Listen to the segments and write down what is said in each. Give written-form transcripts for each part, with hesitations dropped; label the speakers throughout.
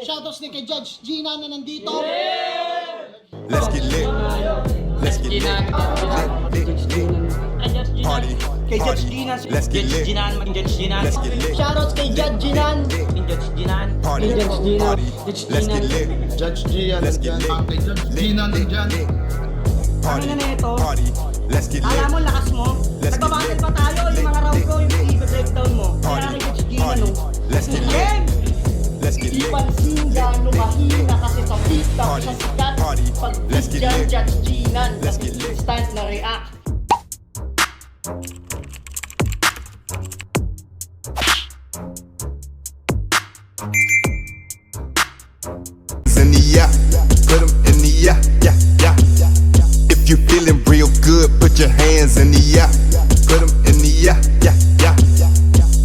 Speaker 1: Shoutouts ni kay Judge Gina na nandito.
Speaker 2: Let's get lit. Let's get lit. Party.
Speaker 3: Kay Judge Gina.
Speaker 2: Let's get lit. Let's get lit.
Speaker 1: Shoutouts kay Judge Ginan.
Speaker 2: Party. Party. Let's get lit.
Speaker 4: Judge Gian,
Speaker 2: Let's get lit.
Speaker 4: Gina nandyan.
Speaker 2: Party.
Speaker 3: Ano na ito?
Speaker 2: Party. Let's get lit.
Speaker 3: Alam mo, lakas mo.
Speaker 2: Let's get
Speaker 3: Nagbabattle
Speaker 2: lit.
Speaker 3: pa tayo. Yung mga round ko, yung i-breakdown mo. Kaya
Speaker 2: Party.
Speaker 3: kay Judge Gina,
Speaker 2: Party.
Speaker 3: no?
Speaker 2: Let's get lit.
Speaker 3: Game!
Speaker 2: Let's get
Speaker 1: Di
Speaker 2: lit.
Speaker 1: pansin gano'ng mahina kasi sa TikTok
Speaker 2: Party.
Speaker 1: sa sikat.
Speaker 2: Party.
Speaker 1: Pag
Speaker 2: Let's get
Speaker 1: dyan,
Speaker 2: lit.
Speaker 1: Judge Ginan.
Speaker 2: Let's get lit.
Speaker 1: Instant na react.
Speaker 2: In the yeah, put 'em in the yeah, yeah, yeah. If you feeling real good, put your hands in the yeah. Put 'em in the yeah, yeah, yeah.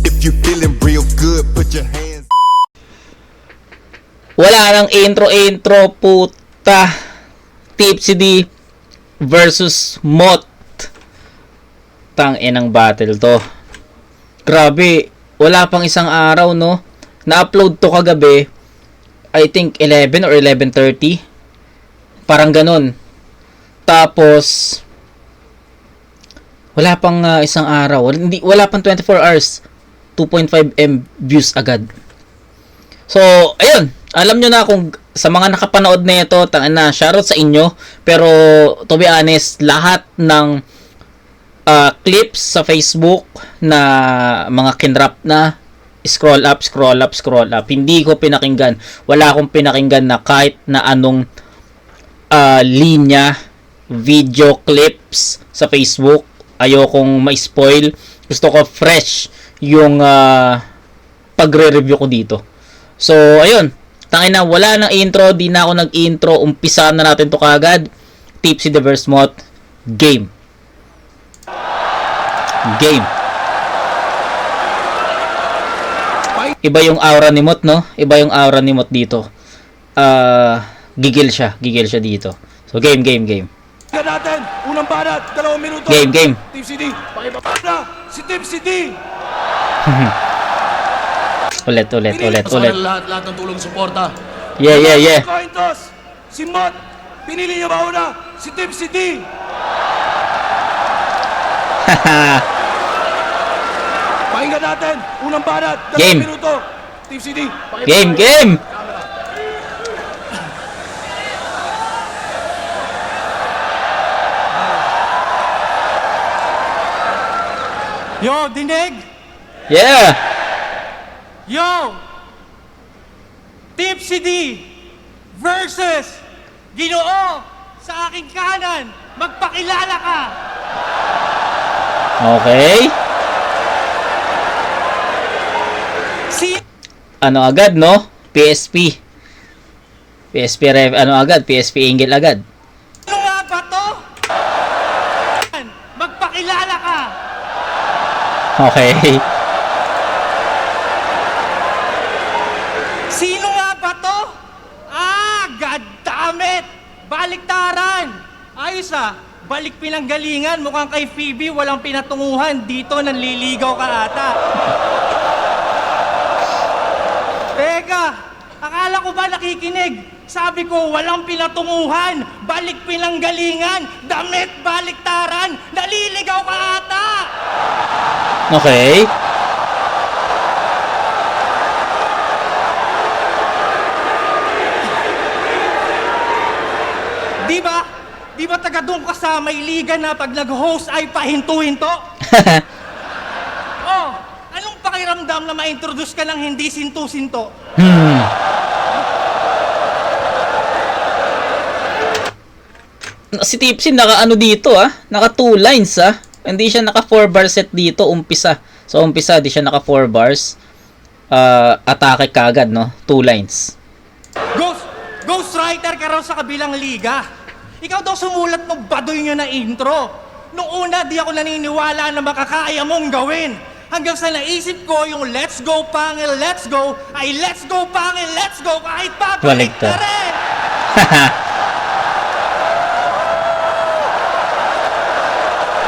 Speaker 2: If you feeling real good, put your hands.
Speaker 5: Wala nang intro puta. Tipsy D versus Mot. Tang inang battle to. Grabe, wala pang isang araw, no? Na-upload to kagabi. I think 11 or 11:30. Parang ganun. Tapos wala pang isang araw. Wala pang 24 hours. 2.5M views agad. So, ayun. Alam nyo na kung sa mga nakapanood na ito, tangina, shoutout sa inyo. Pero, to be honest, lahat ng clips sa Facebook na mga kinrap na scroll up. Hindi ko pinakinggan. Wala akong pinakinggan na kahit na anong linya, video clips sa Facebook. Ayokong ma-spoil. Gusto ko fresh yung pagre-review ko dito. So, ayun. Tangina, wala nang intro. Di na ako nag-intro. Umpisa na natin to kagad. Tipsy the verse Mot. Game. Iba yung aura ni Mot, no? Iba yung aura ni Mot dito. Gigil siya dito. So, game.
Speaker 6: natin, unang banat, 2 minuto.
Speaker 5: Game.
Speaker 6: Team CD, pakibaba na si Team CD.
Speaker 5: Ulit.
Speaker 6: Lahat ng tulong suporta.
Speaker 5: Yeah.
Speaker 6: Coin toss, si Mot, pinili niya mauna, si Team CD. Pakinggan natin, unang banat, 2
Speaker 5: Game.
Speaker 6: minuto. Team CD,
Speaker 5: Game.
Speaker 7: Yo, dinig!
Speaker 5: Yeah.
Speaker 7: Yo! Tipsy D versus Ginoo sa aking kanan. Magpakilala ka!
Speaker 5: Okay.
Speaker 7: Si...
Speaker 5: Ano agad, no? PSP angle agad.
Speaker 7: Ano nga ba to? Magpakilala ka!
Speaker 5: Okay.
Speaker 7: Sino nga ba to? God damn it! Baliktaran! Ayos balik pinanggalingan. Mukhang kay Phoebe walang pinatunguhan. Dito nanliligaw ka ata. Teka, akala ko ba nakikinig? Sabi ko walang pinatunguhan. Balik pinanggalingan. Damit baliktaran. Naliligaw ka ata!
Speaker 5: Okay.
Speaker 7: Di ba taga doon ka sa may liga na pag nag-host ay pahinto-hinto? Oh, anong pakiramdam na ma-introduce ka ng hindi sinto-sinto?
Speaker 5: Si Tipsy naka dito naka 2 lines Hindi siya naka 4 bar set dito umpisa. So umpisa di siya naka 4 bars. Atake kagad, no? 2 lines.
Speaker 7: Ghostwriter ka raw sa kabilang liga. Ikaw daw sumulat ng badoy nyo na intro. Noong una, di ako naniniwala na makakaya mong gawin. Hanggang sa naisip ko, yung let's go pangil, let's go, ay let's go pangil, let's go, kahit papalik
Speaker 5: Balikta.
Speaker 7: na rin.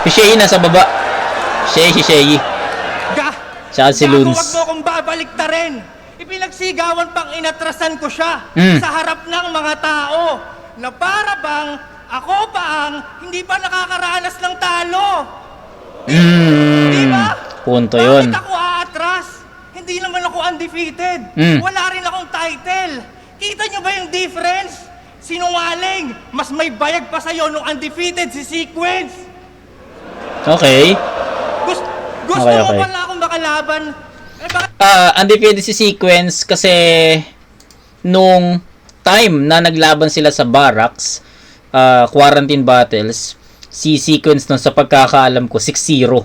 Speaker 5: Si Shay nasa baba. Si Shay.
Speaker 7: Ga,
Speaker 5: Tsaka si
Speaker 7: gago,
Speaker 5: Loons.
Speaker 7: wag mo akong babalik na rin. Ipinagsigawan pang inatrasan ko siya
Speaker 5: Mm.
Speaker 7: sa harap ng mga tao na para bang ako pa ang hindi pa nakakaranas ng talo. Di ba?
Speaker 5: Punto yun.
Speaker 7: Bakit ako aatras? Hindi naman ako undefeated.
Speaker 5: Mm.
Speaker 7: Wala rin akong title. Kita nyo ba yung difference? Sinungaling! Mas may bayag pa sa'yo nung undefeated si Sequence.
Speaker 5: Okay.
Speaker 7: Gusto
Speaker 5: Okay,
Speaker 7: mo
Speaker 5: okay.
Speaker 7: pala akong makalaban? Eh bakit
Speaker 5: Undefeated si Sequence kasi nung time na naglaban sila sa barracks, quarantine battles, si Sequence nun sa pagkakaalam ko 6-0.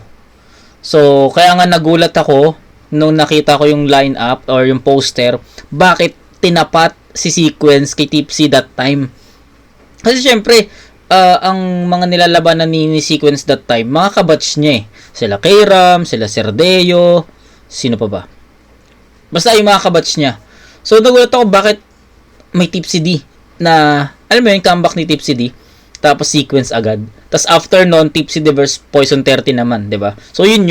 Speaker 5: So kaya nga nagulat ako nung nakita ko yung lineup or yung poster, bakit tinapat si Sequence kay Tipsy that time. Kasi syempre ang mga nilalabanan ni Sequence that time, mga kabatch niya eh. Sila Kairam, sila Cerdeo, sino pa ba? Basta yung mga kabatch niya. So nagulat ako bakit may Tipsy D na, alam mo yung comeback ni Tipsy D, tapos Sequence agad. Tapos after nun, Tipsy D versus Poison 30 naman, 'di ba? So yun.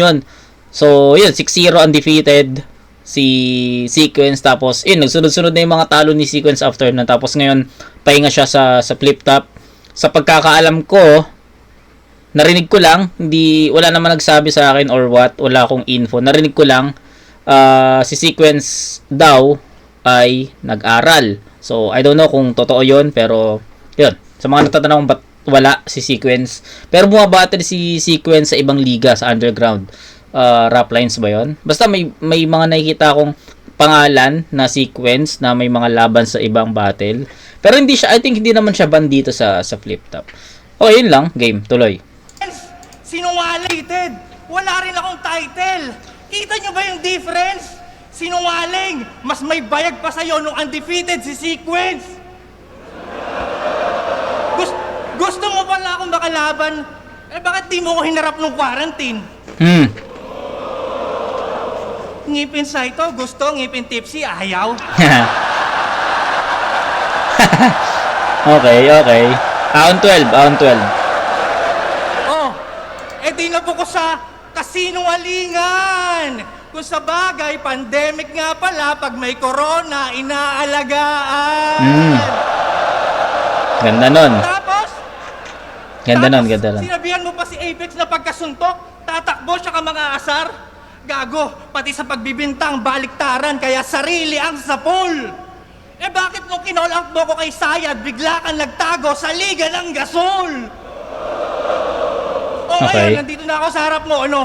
Speaker 5: So yun, 6-0 undefeated si Sequence, tapos yun, nagsunod-sunod na yung mga talo ni Sequence after nun. Tapos ngayon, pahinga siya sa flip top. Sa pagkakaalam ko, narinig ko lang, wala naman nagsabi sa akin or what, wala akong info. Narinig ko lang, si Sequence daw ay nag-aral. So, I don't know kung totoo yun, pero yun. Sa mga natatanong ba't wala si Sequence. Pero bumabattle si Sequence sa ibang liga, sa underground. Rap lines ba yun? Basta may mga nakikita akong pangalan na Sequence na may mga laban sa ibang battle. Pero hindi siya, I think hindi naman siya bandito sa flip top. Okay, yun lang. Game. Tuloy.
Speaker 7: sinungaling? Wala rin akong title. Kita nyo ba yung difference? Sinungaling! Mas may bayag pa sa'yo nung undefeated si Sequence. Gusto mo pala akong makalaban? Eh bakit di mo ko hinarap nung quarantine? Ngipin sa ito, gusto. Ngipin Tipsy, ayaw.
Speaker 5: Okay. Round 12.
Speaker 7: Oh, eh di na po ko sa kasinungalingan. Kung sa bagay, pandemic nga pala, pag may corona, inaalagaan.
Speaker 5: Ganda nun.
Speaker 7: Tapos,
Speaker 5: Ganda nun.
Speaker 7: sinabihan mo pa si Apex na pagkasuntok, tatakbo siya ka mga asar. Gago, pati sa pagbibintang, baliktaran, kaya sarili ang sapul. Eh bakit nung kinall-out mo ko kay Sayad, bigla kang nagtago sa Liga ng Gasol? O
Speaker 5: Okay.
Speaker 7: ngayon, nandito na ako sa harap mo, ano?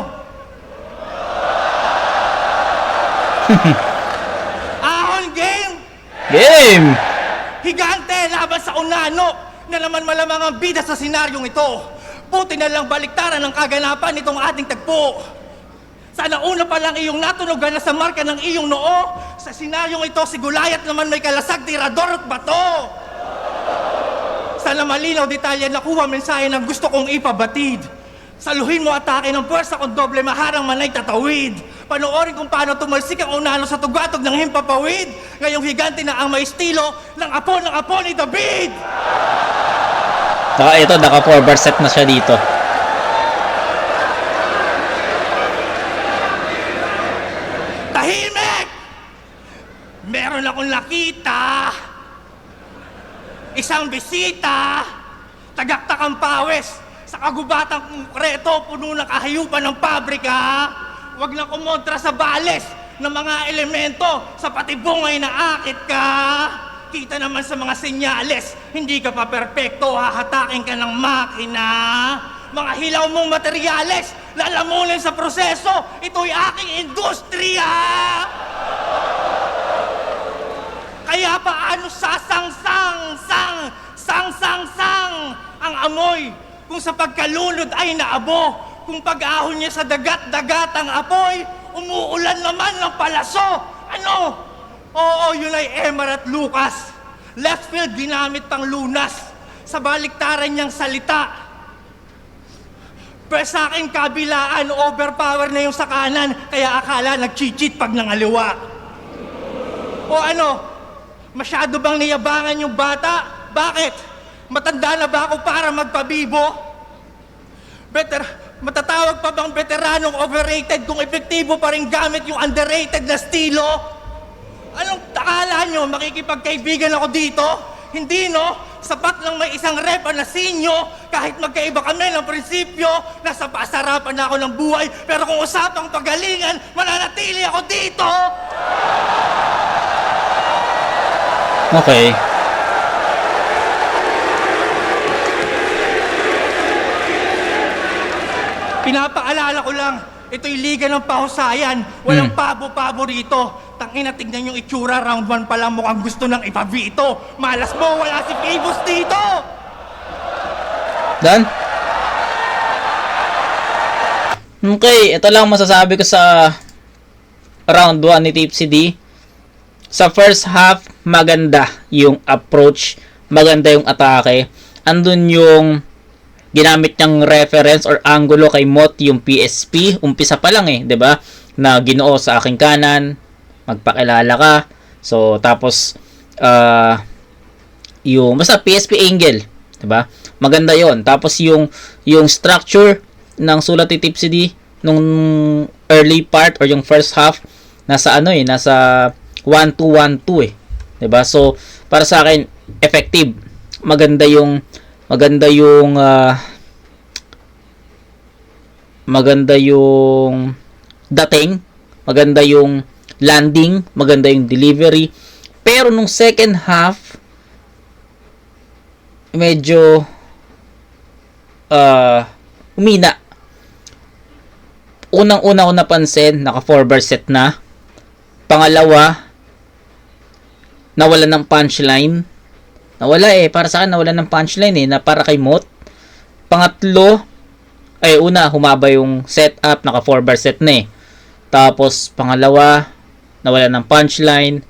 Speaker 7: Ahon game!
Speaker 5: Game!
Speaker 7: Higante laban sa Unano na naman malamang ang bida sa senaryong ito. Buti na lang baliktaran ang kaganapan nitong ating tagpo. Sana una pa lang iyong natunugan na sa marka ng iyong noo. Sa senaryong ito, si Gulayat naman may kalasag, tirador at bato. Sana malinaw detalye nakuha mensahe ng gusto kong ipabatid. Saluhin mo atake ng puwersa kung doble maharang manay tatawid. Panoorin kung paano tumalsik ang Unano sa tugatog ng himpapawid. Ngayong higante na ang may estilo ng apo ni David.
Speaker 5: Naka 4 bar set na siya dito.
Speaker 7: Tahimik! Meron akong nakita. Isang bisita. Tagaktak ang pawis. Sa kagubatang konkreto, puno ng kahayupan ng pabrika. Huwag na kumontra sa bales ng mga elemento sa patibungay na akit ka. Kita naman sa mga senyales, hindi ka pa perpekto, hahatakin ka ng makina. Mga hilaw mong materyales, lalamunin sa proseso, ito'y aking industriya. Kaya paano sang ang amoy kung sa pagkalunod ay naabo, kung pag-ahon niya sa dagat-dagat ang apoy, umuulan naman ng palaso. Ano? Oo, yun ay Emar at Lucas. Left field ginamit pang lunas sa baliktaran niyang salita. Pero sa akin kabilaan, overpower na yung sa kanan, kaya akala nag-cheat pag nangaliwa. O ano? Masyado bang niyabangan yung bata? Bakit? Matanda na ba ako para magpabibo? Matatawag pa bang veteranong overrated kung epektibo pa rin gamit yung underrated na estilo? Anong akala nyo, makikipagkaibigan ako dito? Hindi, no? Sapat lang may isang rep na sinyo, kahit magkaiba kami ng prinsipyo, nasa pasarapan na ako ng buhay, pero kung usapang pagalingan, mananatili ako dito!
Speaker 5: Okay.
Speaker 7: Pinapaalala ko lang, ito'y liga ng pahusayan. Walang pabo-pabo rito. Tangina, tignan yung itsura, round 1 pa lang mukhang gusto nang ipabito. Malas mo, wala si Phoebus dito!
Speaker 5: Done? Okay, ito lang masasabi ko sa round 1 ni Tipsy D. Sa first half, maganda yung approach, maganda yung atake. Andun yung ginamit niyang reference or angulo kay Mot, yung PSP. Umpisa pa lang 'di ba? Na ginoo sa aking kanan, magpakilala ka. So tapos yung basta PSP angle, 'di ba? Maganda 'yon. Tapos yung structure ng sulat ni Tipsy D nung early part or yung first half nasa nasa 1-2-1-2 'di ba? So para sa akin effective. Maganda yung dating, maganda yung landing, maganda yung delivery. Pero nung second half medyo umina. Unang-una ko napansin, naka 4-bar set na. Pangalawa, nawalan ng punchline. Nawala para sa akin nawalan ng punchline na para kay Mot. Pangatlo, una humaba yung setup, naka 4-bar set na Tapos pangalawa, nawalan ng punchline.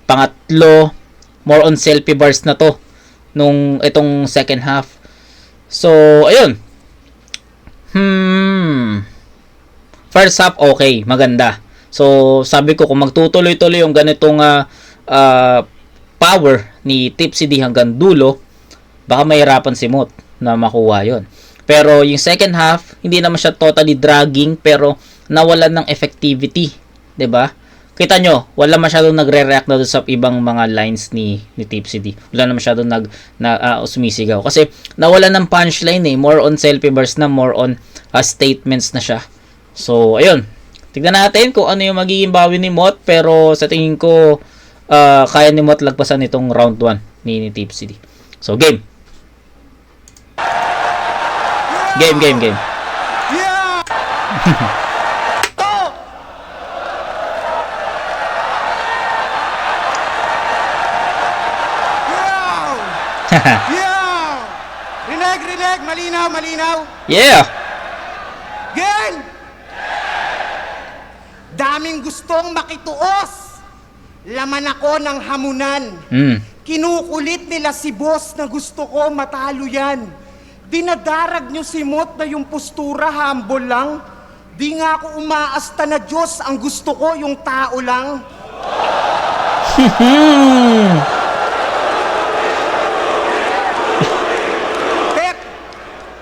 Speaker 5: Pangatlo, more on selfie bars na to nung itong second half. So, ayun. First half okay, maganda. So, sabi ko kung magtutuloy-tuloy yung ganitong power ni Tipsy D hanggang dulo, baka mahirapan si Mot na makuha yon. Pero yung second half, hindi naman siya totally dragging, pero nawalan ng effectivity, 'di ba? Kita nyo, wala masyadong nagre-react na doon sa ibang mga lines ni Tipsy D. Wala na masyadong sumisigaw. Kasi nawalan ng punchline more on selfie bars na, more on statements na siya. So, ayun. Tignan natin kung ano yung magiging bawi ni Mot, pero sa tingin ko kaya ni Mot lagpasan itong round 1 ni Tipsy D. So, game. Game.
Speaker 7: Yeah! To! Yeah! Rinig! Malinaw!
Speaker 5: Yeah!
Speaker 7: Gen! Daming gustong makituos. Laman ako ng hamunan. Kinukulit nila si boss na gusto ko matalo yan. Dinadarag nyo si Mot na yung postura humble lang. Di nga ako umaasta na Diyos, ang gusto ko yung tao lang.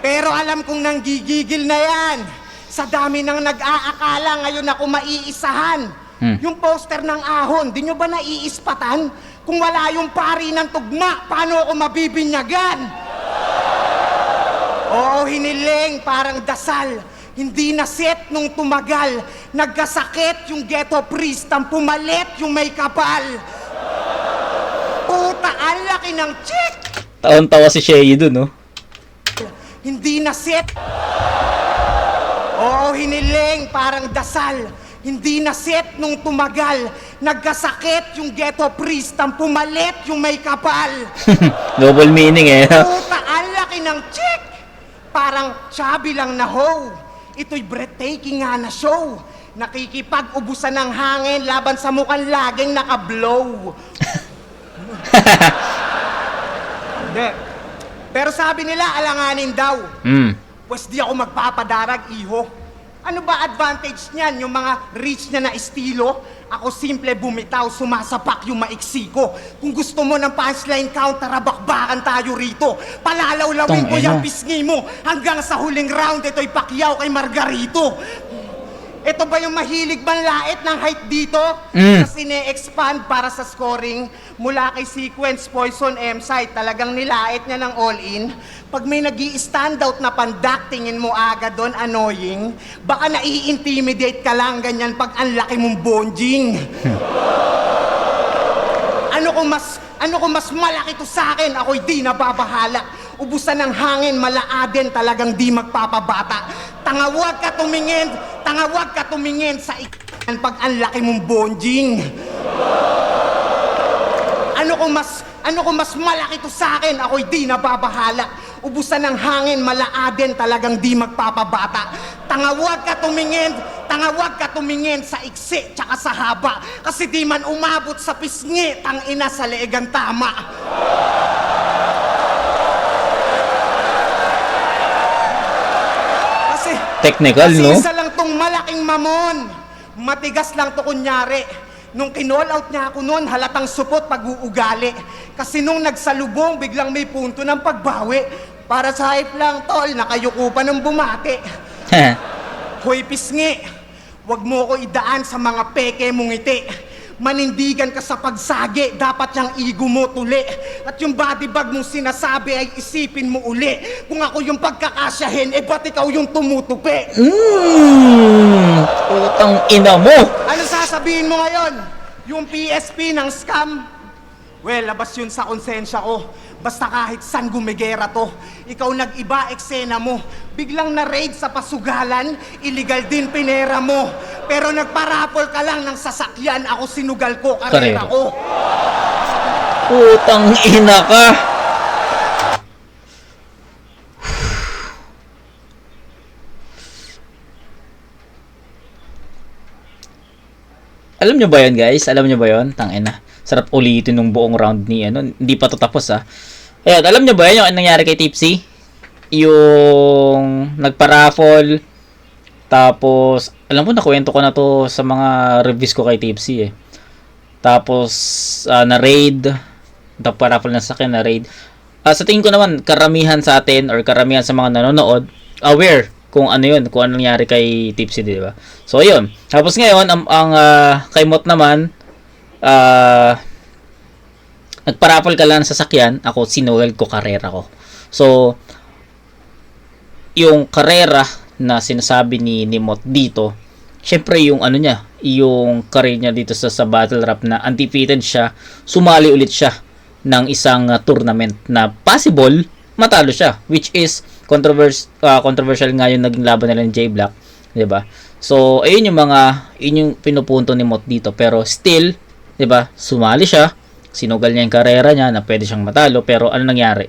Speaker 7: Pero alam kong nanggigigil na yan. Sa dami ng nag-aakala ngayon ako maiisahan. Yung poster ng ahon, di nyo ba naiispatan? Kung wala yung pari ng tugma, paano ako mabibinyagan? Oo, hiniling, parang dasal. Hindi na set nung tumagal. Nagkasakit yung ghetto priest, ang pumalit yung may kapal. Puta, ang laki ng chick!
Speaker 5: Taon-tawa si Shea dun, no?
Speaker 7: Hindi na set. Oo, hiniling, parang dasal. Hindi na set nung tumagal. Nagkasakit yung ghetto priest, ang pumalit yung may kapal.
Speaker 5: Double meaning
Speaker 7: Puta, ang laki ng chick! Parang chubby lang na ho. Ito'y breathtaking nga na show. Nakikipag-ubusan ng hangin laban sa mukhang laging nakablow. Hindi. Pero sabi nila, alanganin daw. Pwes di ako magpapadarag, iho. Ano ba advantage niyan, yung mga rich na estilo? Ako simple bumitaw, sumasapak yung maiksi ko. Kung gusto mo ng punchline count, tarabakbakan tayo rito. Palalawlawin ko yung pisngi mo. Hanggang sa huling round, ito'y Pacquiao kay Margarito.
Speaker 8: Ito ba yung mahilig manlait ng height dito? Tapos ine-expand para sa scoring mula kay Sequence, Poison, M-Site. Talagang nilait niya ng all-in. Pag may nag-i-standout na pandak, tingin mo agad doon, annoying. Baka nai-intimidate ka lang ganyan pag ang laki mong bonjing. Ano kung mas malaki to sa akin, ako'y di nababahala. Ubusan ng hangin, malaaden, talagang di magpapabata. Tangawag ka tumingin sa pag ang laki mong bonjing. Ano kung mas malaki to sa akin, ako'y di nababahala. Ubusan ng hangin, malaaden, talagang di magpapabata. Tangawag ka tumingin sa iksi tsaka sa haba. Kasi di man umabot sa pisngi, tangina sa leegang tama.
Speaker 5: Technical,
Speaker 8: Kasi
Speaker 5: no?
Speaker 8: isa lang tong malaking mamon. Matigas lang to kunyari. Nung kinall out niya ako noon, halatang supot pag-uugali. Kasi nung nagsalubong, biglang may punto ng pagbawi. Para sa hype lang, tol, nakayuko pa ng bumati. Hoy, pisngi, wag mo ko idaan sa mga peke mong ngiti. Manindigan ka sa pagsagi, dapat yung ego mo tuli. At yung body bag mong sinasabi ay isipin mo uli. Kung ako yung pagkakasyahin, ba't ikaw yung tumutupi?
Speaker 5: Putang ina mo!
Speaker 8: Ano sasabihin mo ngayon? Yung PSP ng scam? Well, labas yun sa konsensya ko. Basta kahit saan gumigera to. Ikaw nag-iba eksena mo. Biglang na-raid sa pasugalan, illegal din pinera mo. Pero nagparapol ka lang ng sasakyan, ako sinugal ko, karera ko.
Speaker 5: Putang ina ka! Alam nyo ba yun, guys? Alam nyo ba yun? Tangina. Sarap ulitin nung buong round ni ano. Hindi pa to tapos, ha. Ayun, alam nyo ba yun yung nangyari kay Tipsy? Yung nagpa-raffle. Tapos, alam ko, nakuwento ko na to sa mga reviews ko kay Tipsy, eh. Tapos, na-raid. Nagpa-raffle na sa akin, na-raid. Sa tingin ko naman, karamihan sa atin or karamihan sa mga nanonood, aware kung ano yun, kung ano nangyari kay Tipsy, di ba? So, ayun. Tapos ngayon, ang kay Mot naman, nagparapol ka lang sa sasakyan, ako sinugal ko karera ko. So, yung karera na sinasabi ni Mot dito, syempre yung ano niya, yung career niya dito sa battle rap na undefeated siya, sumali ulit siya ng isang tournament na possible matalo siya, which is controversial nga yung naging laban nila ng J-Black, 'di ba? So, ayun yung pinupunto ni Mot dito, pero still, 'di ba? Sumali siya, sinugal niya yung karera niya na pwede siyang matalo, pero ano nangyari?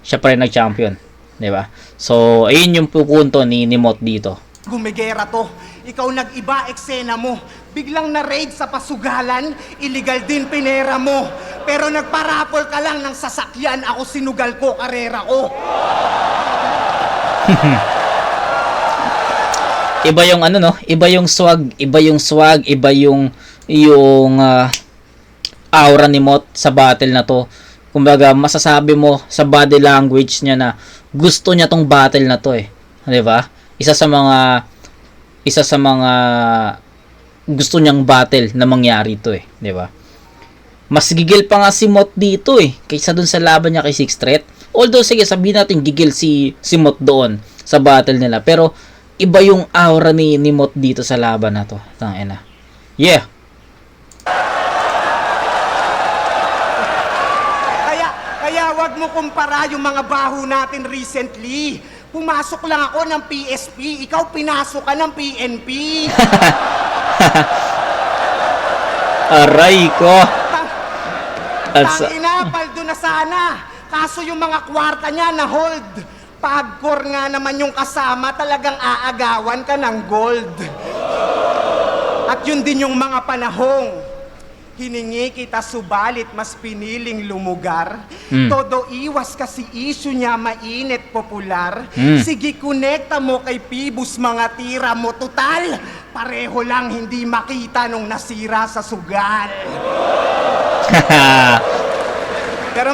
Speaker 5: Siya pa rin nag-champion, 'di ba? So, ayun yung pupunto ni Mot dito.
Speaker 8: Gumigera to. Ikaw nag-iba eksena mo. Biglang na-raid sa pasugalan, illegal din pinera mo. Pero nagparapol ka lang ng sasakyan, ako sinugal ko, karera ko.
Speaker 5: Iba yung ano, no? Iba yung swag, iba yung aura ni Mot sa battle na to. Kumbaga, masasabi mo sa body language niya na gusto niya tong battle na to, eh. 'Di ba? Isa sa mga gusto niyang battle na mangyari to, eh, 'di ba? Mas gigil pa nga si Mot dito, eh, kaysa dun sa laban niya kay Six Threat. Although, sige, sabihin natin gigil si Mot doon sa battle nila, pero iba yung aura ni Mot dito sa laban na to. Tangina. Yeah.
Speaker 8: Kaya wag mo kumpara yung mga baho natin recently. Pumasok lang ako ng PSP, ikaw pinasok ka ng PNP.
Speaker 5: Aray ko.
Speaker 8: Tangina, paldo na sana. Kaso yung mga kwarta niya na hold. Pagkor nga naman yung kasama, talagang aagawan ka ng gold. At yun din yung mga panahong hiningi kita subalit mas piniling lumugar. Todo iwas kasi issue niya mainit popular. Sige, konekta mo kay Pibus mga tira mo. Total, pareho lang hindi makita nung nasira sa sugal. Pero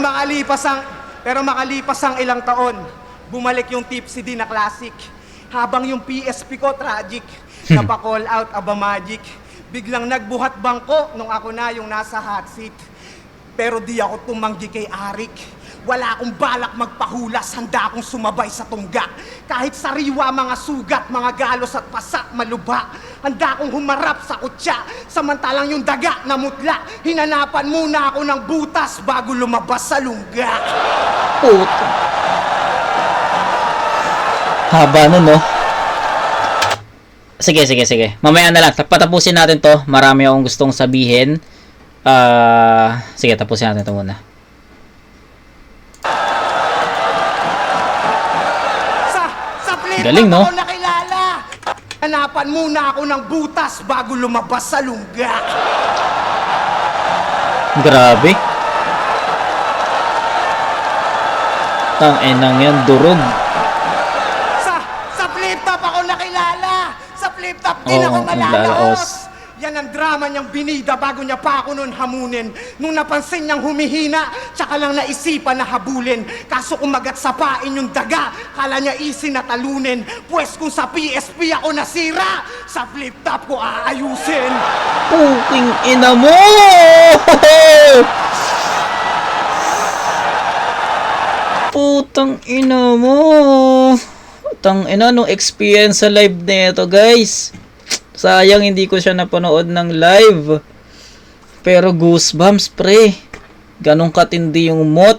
Speaker 8: makalipas ang ilang taon, bumalik yung Tipsy din na classic. Habang yung PSP ko tragic. Napa-call out Aba Magic. Biglang nagbuhat bangko nung ako na yung nasa hot seat. Pero di ako tumanggi kay Arik. Wala akong balak magpahulas, handa akong sumabay sa tungga. Kahit sariwa mga sugat, mga galos at pasak maluba. Handa akong humarap sa kutya, samantalang yung daga na mutla. Hinanapan muna ako ng butas bago lumabas sa lungga.
Speaker 5: Puto. Haba nun, no? Sige. Mamaya na lang. Patapusin natin to. Marami akong gustong sabihin. Sige, tapusin natin to muna.
Speaker 8: Sa flip
Speaker 5: Galing, no?
Speaker 8: ako nakilala. Hanapan muna ako ng butas bago lumabas sa lungga.
Speaker 5: Grabe. Tang-enang yan, durog.
Speaker 8: Sa flip top ako nakilala. Sa flip top din
Speaker 5: Oo,
Speaker 8: ako
Speaker 5: naglalaos.
Speaker 8: malalaos. Yan ang drama niyang binida bago niya pa ako nun hamunin. Nung napansin niyang humihina, tsaka lang naisipan na habulin. Kaso kumagat sa pain yung daga, kala niya easy na talunin. Pwes kung sa PSP ako nasira, sa flip top ko aayusin.
Speaker 5: Puking ina mo! Putang ina mo! Putang ina, nung experience sa live nito, guys. Sayang hindi ko siya napanood ng live. Pero goosebumps, pre. Ganong katindi yung mot.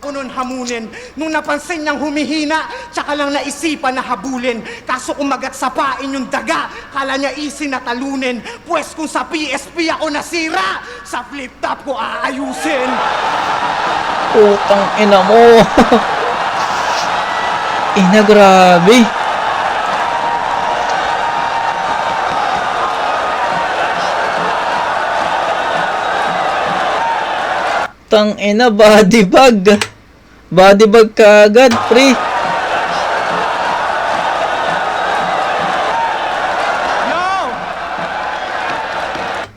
Speaker 8: Ako nun hamunin. Nung napansin niyang humihina, tsaka lang naisipan na habulin. Kaso kumagat sa pain yung daga, kala niya easy na talunin. Pwes kung sa PSP ako nasira, sa flip top ko aayusin.
Speaker 5: Putang ina mo! Ina, grabe. Tang ina, body bag. Body bag ka agad, pre.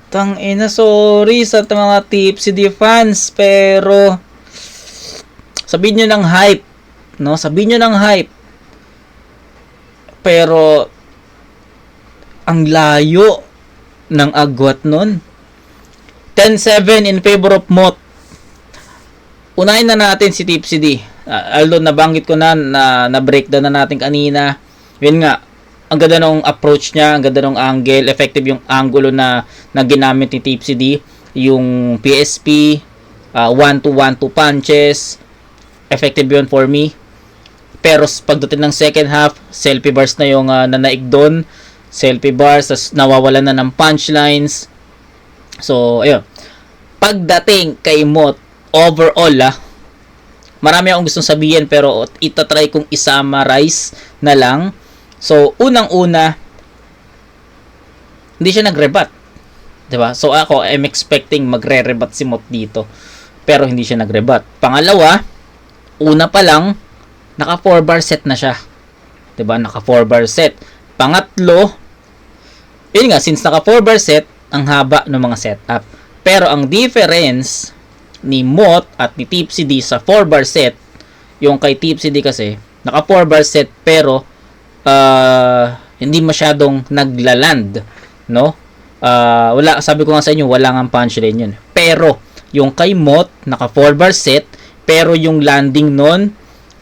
Speaker 5: Tang ina, sorry sa mga Tipsy D fans, pero sabihin nyo ng hype, no? Sabihin nyo ng hype. Pero ang layo ng agwat nun. 10-7 in favor of Mot. Unahin na natin si Tipsy D. Although nabanggit ko na breakdown na natin kanina. Yun nga, ang ganda ng approach niya, ang ganda ng angle, effective yung angulo na ginamit ni Tipsy D. Yung PSP, 1-2-1-2 punches, effective yun for me. Pero pagdating ng second half, selfie bars na yung nanaig doon. Selfie bars, tas nawawalan na ng punchlines. So, ayun. Pagdating kay Mot, overall, marami akong gustong sabihin pero itatry kong i-summarize na lang. So, unang-una, hindi siya nag-rebat. Diba? So, ako, I'm expecting magre-rebat si Mot dito. Pero hindi siya nag-rebat. Pangalawa, una pa lang, naka 4-bar set na siya. Diba? Naka 4-bar set. Pangatlo, yun nga, since naka 4-bar set, ang haba ng mga setup. Pero ang difference ni Mot at ni Tipsy D sa 4-bar set, yung kay Tipsy D kasi, naka 4-bar set pero hindi masyadong naglaland, no? Wala, sabi ko nga sa inyo, wala nga punchline yun. Pero, yung kay Mot, naka 4-bar set, pero yung landing nun,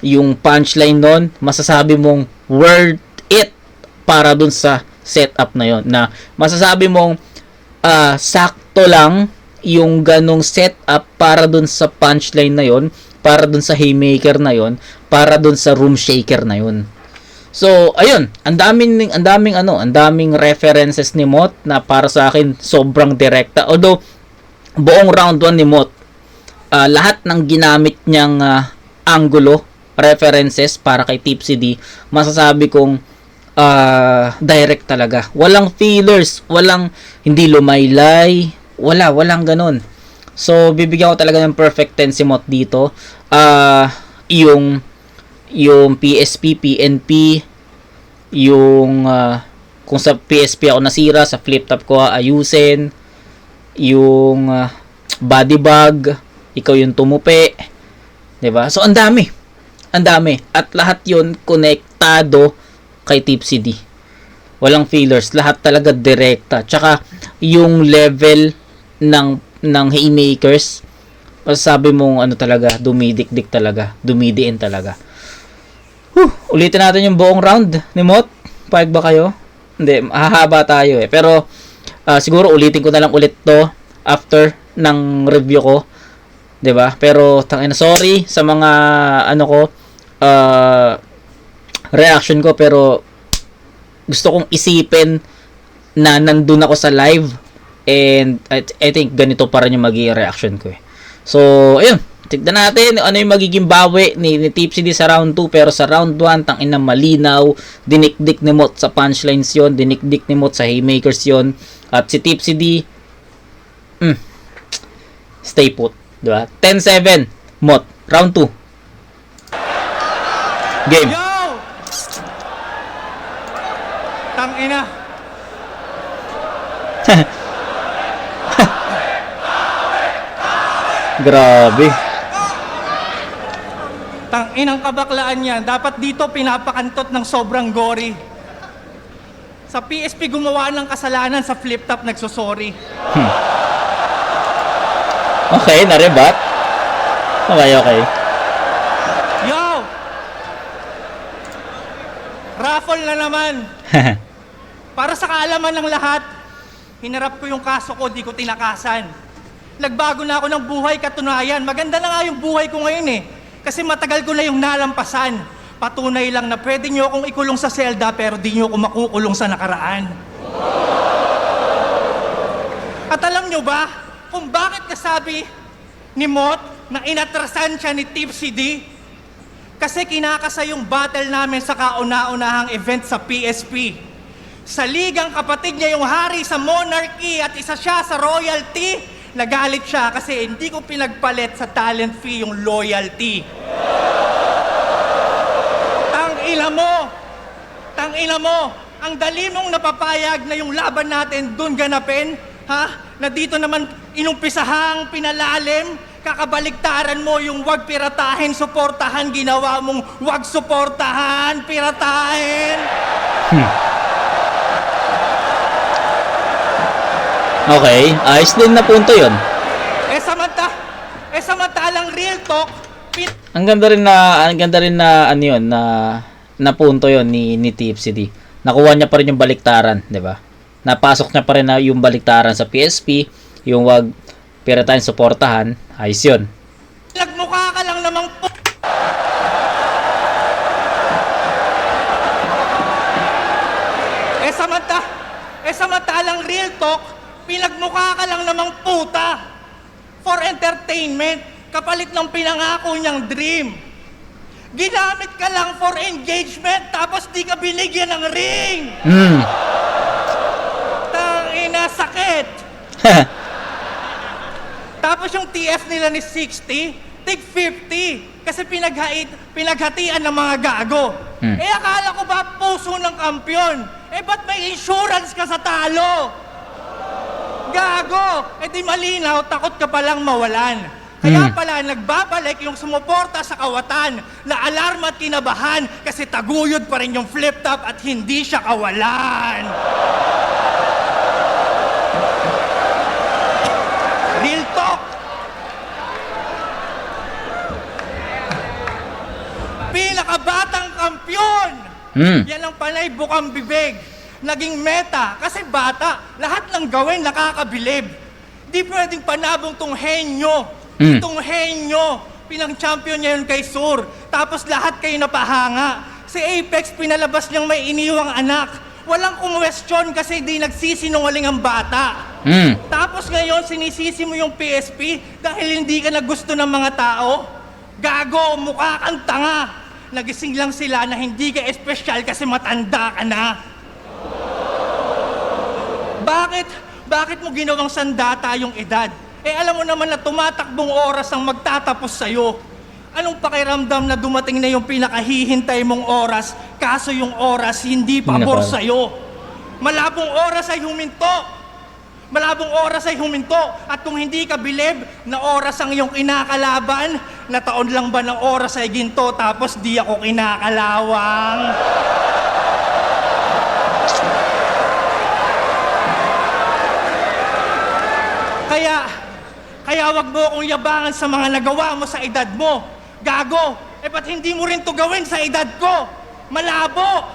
Speaker 5: yung punchline nun, masasabi mong worth it para dun sa setup na yun. Na masasabi mong sakto lang yung ganong setup para dun sa punchline na yon, para dun sa haymaker na yon, para dun sa room shaker na yon. So, ayun, ang daming references ni Mot na para sa akin sobrang direkta. Although buong round 1 ni Mot, lahat ng ginamit niyang angulo, references para kay Tipsy D, masasabi kong direct talaga. Walang fillers, walang hindi lumaylay, walang ganun. So, bibigyan ko talaga ng perfect 10 si Mot dito. Yung PSP, PNP, yung kung sa PSP ako nasira, sa flip top ko ayusin. Yung body bag, ikaw yung tumupi. 'Di ba? So, ang dami. At lahat 'yun konektado kay Tipsy D. Walang fillers, lahat talaga direkta. Tsaka yung level ng haymakers, sabi mong ano talaga, dumidikdik talaga, dumidiin talaga. Ulitin natin yung buong round ni Mot. Payag ba kayo? Hindi, hahaba tayo eh. Pero siguro ulitin ko na lang ulit to after ng review ko. 'Di ba? Pero tangina, sorry sa mga ano ko reaction ko, pero gusto kong isipin na nandun ako sa live, and I think ganito pa rin yung magiging reaction ko eh. So, ayun, tignan natin ano yung magiging bawi ni Tipsy D sa round 2. Pero sa round 1, tangina, malinaw, dinikdik ni Mot sa punchlines yon, dinikdik ni Mot sa haymakers yon, at si Tipsy D stay put, diba? 10-7 Mot, round 2 game.
Speaker 7: Yo! Tangina.
Speaker 5: Grabe.
Speaker 7: Tanginang kabaklaan yan. Dapat dito pinapakantot ng sobrang gory. Sa PSP gumawa ng kasalanan, sa flip top nagsosorry.
Speaker 5: Okay, narebat. Okay.
Speaker 7: Yo! Raffle na naman. Para sa kaalaman ng lahat, hinarap ko yung kaso ko, di ko tinakasan. Nagbago na ako ng buhay, katunayan. Maganda na nga yung buhay ko ngayon eh. Kasi matagal ko na yung nalampasan. Patunay lang na pwede nyo akong ikulong sa selda, pero di nyo ako makukulong sa nakaraan. At alam nyo ba kung bakit kasabi ni Mot na inatrasan siya ni Tipsy D? Kasi kinakasa yung battle namin sa kauna-unahang event sa PSP. Sa ligang kapatid niya yung hari sa monarchy at isa siya sa royalty. Nagalit siya kasi hindi ko pinagpalit sa talent fee yung loyalty. Tangina mo, ang dali mong napapayag na yung laban natin dun ganapin, ha? Na dito naman inumpisahang pinalalim, kakabaligtaran mo yung wag piratahin, suportahan, ginawa mong wag suportahan, piratahin.
Speaker 5: Okay, ayos din na punto yun.
Speaker 7: Samantalang real talk,
Speaker 5: Ang ganda rin na ano yun, na punto yun ni Tipsy D. Nakuha niya pa rin yung baliktaran, 'di ba? Napasok niya pa rin na yung baliktaran sa PSP, yung wag piratahin, suportahan, ayos yun.
Speaker 7: nagmukha ka lang namang samantalang real talk, pinagmukha ka lang namang puta for entertainment, kapalit ng pinangako niyang dream. Ginamit ka lang for engagement, tapos di ka binigyan ng ring. Tangina, sakit. Tapos yung TF nila ni 60, tig 50. Kasi pinaghatian ng mga gago. Akala ko ba puso ng kampyon? Ba't may insurance ka sa talo? Gago! Di malinaw, takot ka palang mawalan. Kaya pala nagbabalik yung sumuporta sa kawatan na alarma at kinabahan kasi taguyod pa rin yung flip top at hindi siya kawalan. Real talk! Pinakabatang kampyon! Yan ang panay bukang bibig. Naging meta kasi bata, lahat ng gawin nakakabilib. Di pwedeng panabong tong henyo. Itong henyo, pinang-champion niya yun kay Sur. Tapos lahat kayo napahanga. Si Apex pinalabas niyang may iniwang anak. Walang kumwestiyon kasi di nagsisinungaling ang bata. Tapos ngayon sinisisi mo yung PSP dahil hindi ka na gusto ng mga tao. Gago, mukha kang tanga. Nagising lang sila na hindi ka espesyal kasi matanda ka na. Bakit mo ginawang sandata yung edad? Alam mo naman na tumatakbong oras ang magtatapos sa'yo. Anong pakiramdam na dumating na yung pinakahihintay mong oras, kaso yung oras hindi pabor sa'yo? Malabong oras ay huminto. At kung hindi ka bilib na oras ang iyong kinakalaban, na taon lang ba ng oras ay ginto tapos di ako kinakalawang? Kaya wag mo akong yabangan sa mga nagawa mo sa edad mo. Gago! Ba't hindi mo rin to gawin sa edad ko? Malabo!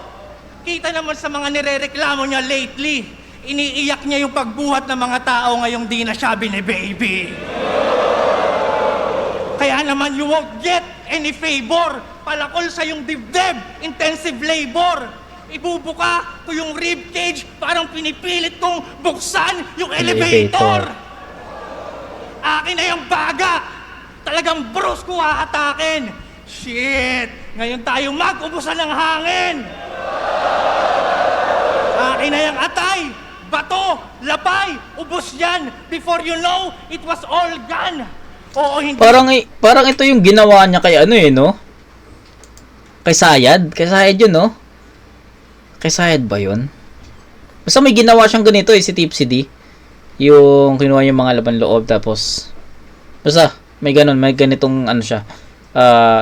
Speaker 7: Kita naman sa mga nirereklamo niya lately. Iniiyak niya yung pagbuhat ng mga tao ngayong di na siya bine-baby. Kaya naman you won't get any favor. Palakol sa yung dibdib. Intensive labor. Ibubuka ko yung rib cage, parang pinipilit kong buksan yung elevator. Akin na yung baga. Talagang bros ko hahatakin. Shit! Ngayon tayo mag-ubusan ng hangin. Akin na yung atay. Bato, lapay, ubos yan. Before you know, it was all gone. Oo, hindi.
Speaker 5: Parang ito yung ginawa niya kay ano no? Kay Sayad yun, no? Kay Sayad ba yun? Basta may ginawa siyang ganito si Tipsy D. Yung kinuha yung mga laban loob tapos basta may ganitong ano siya,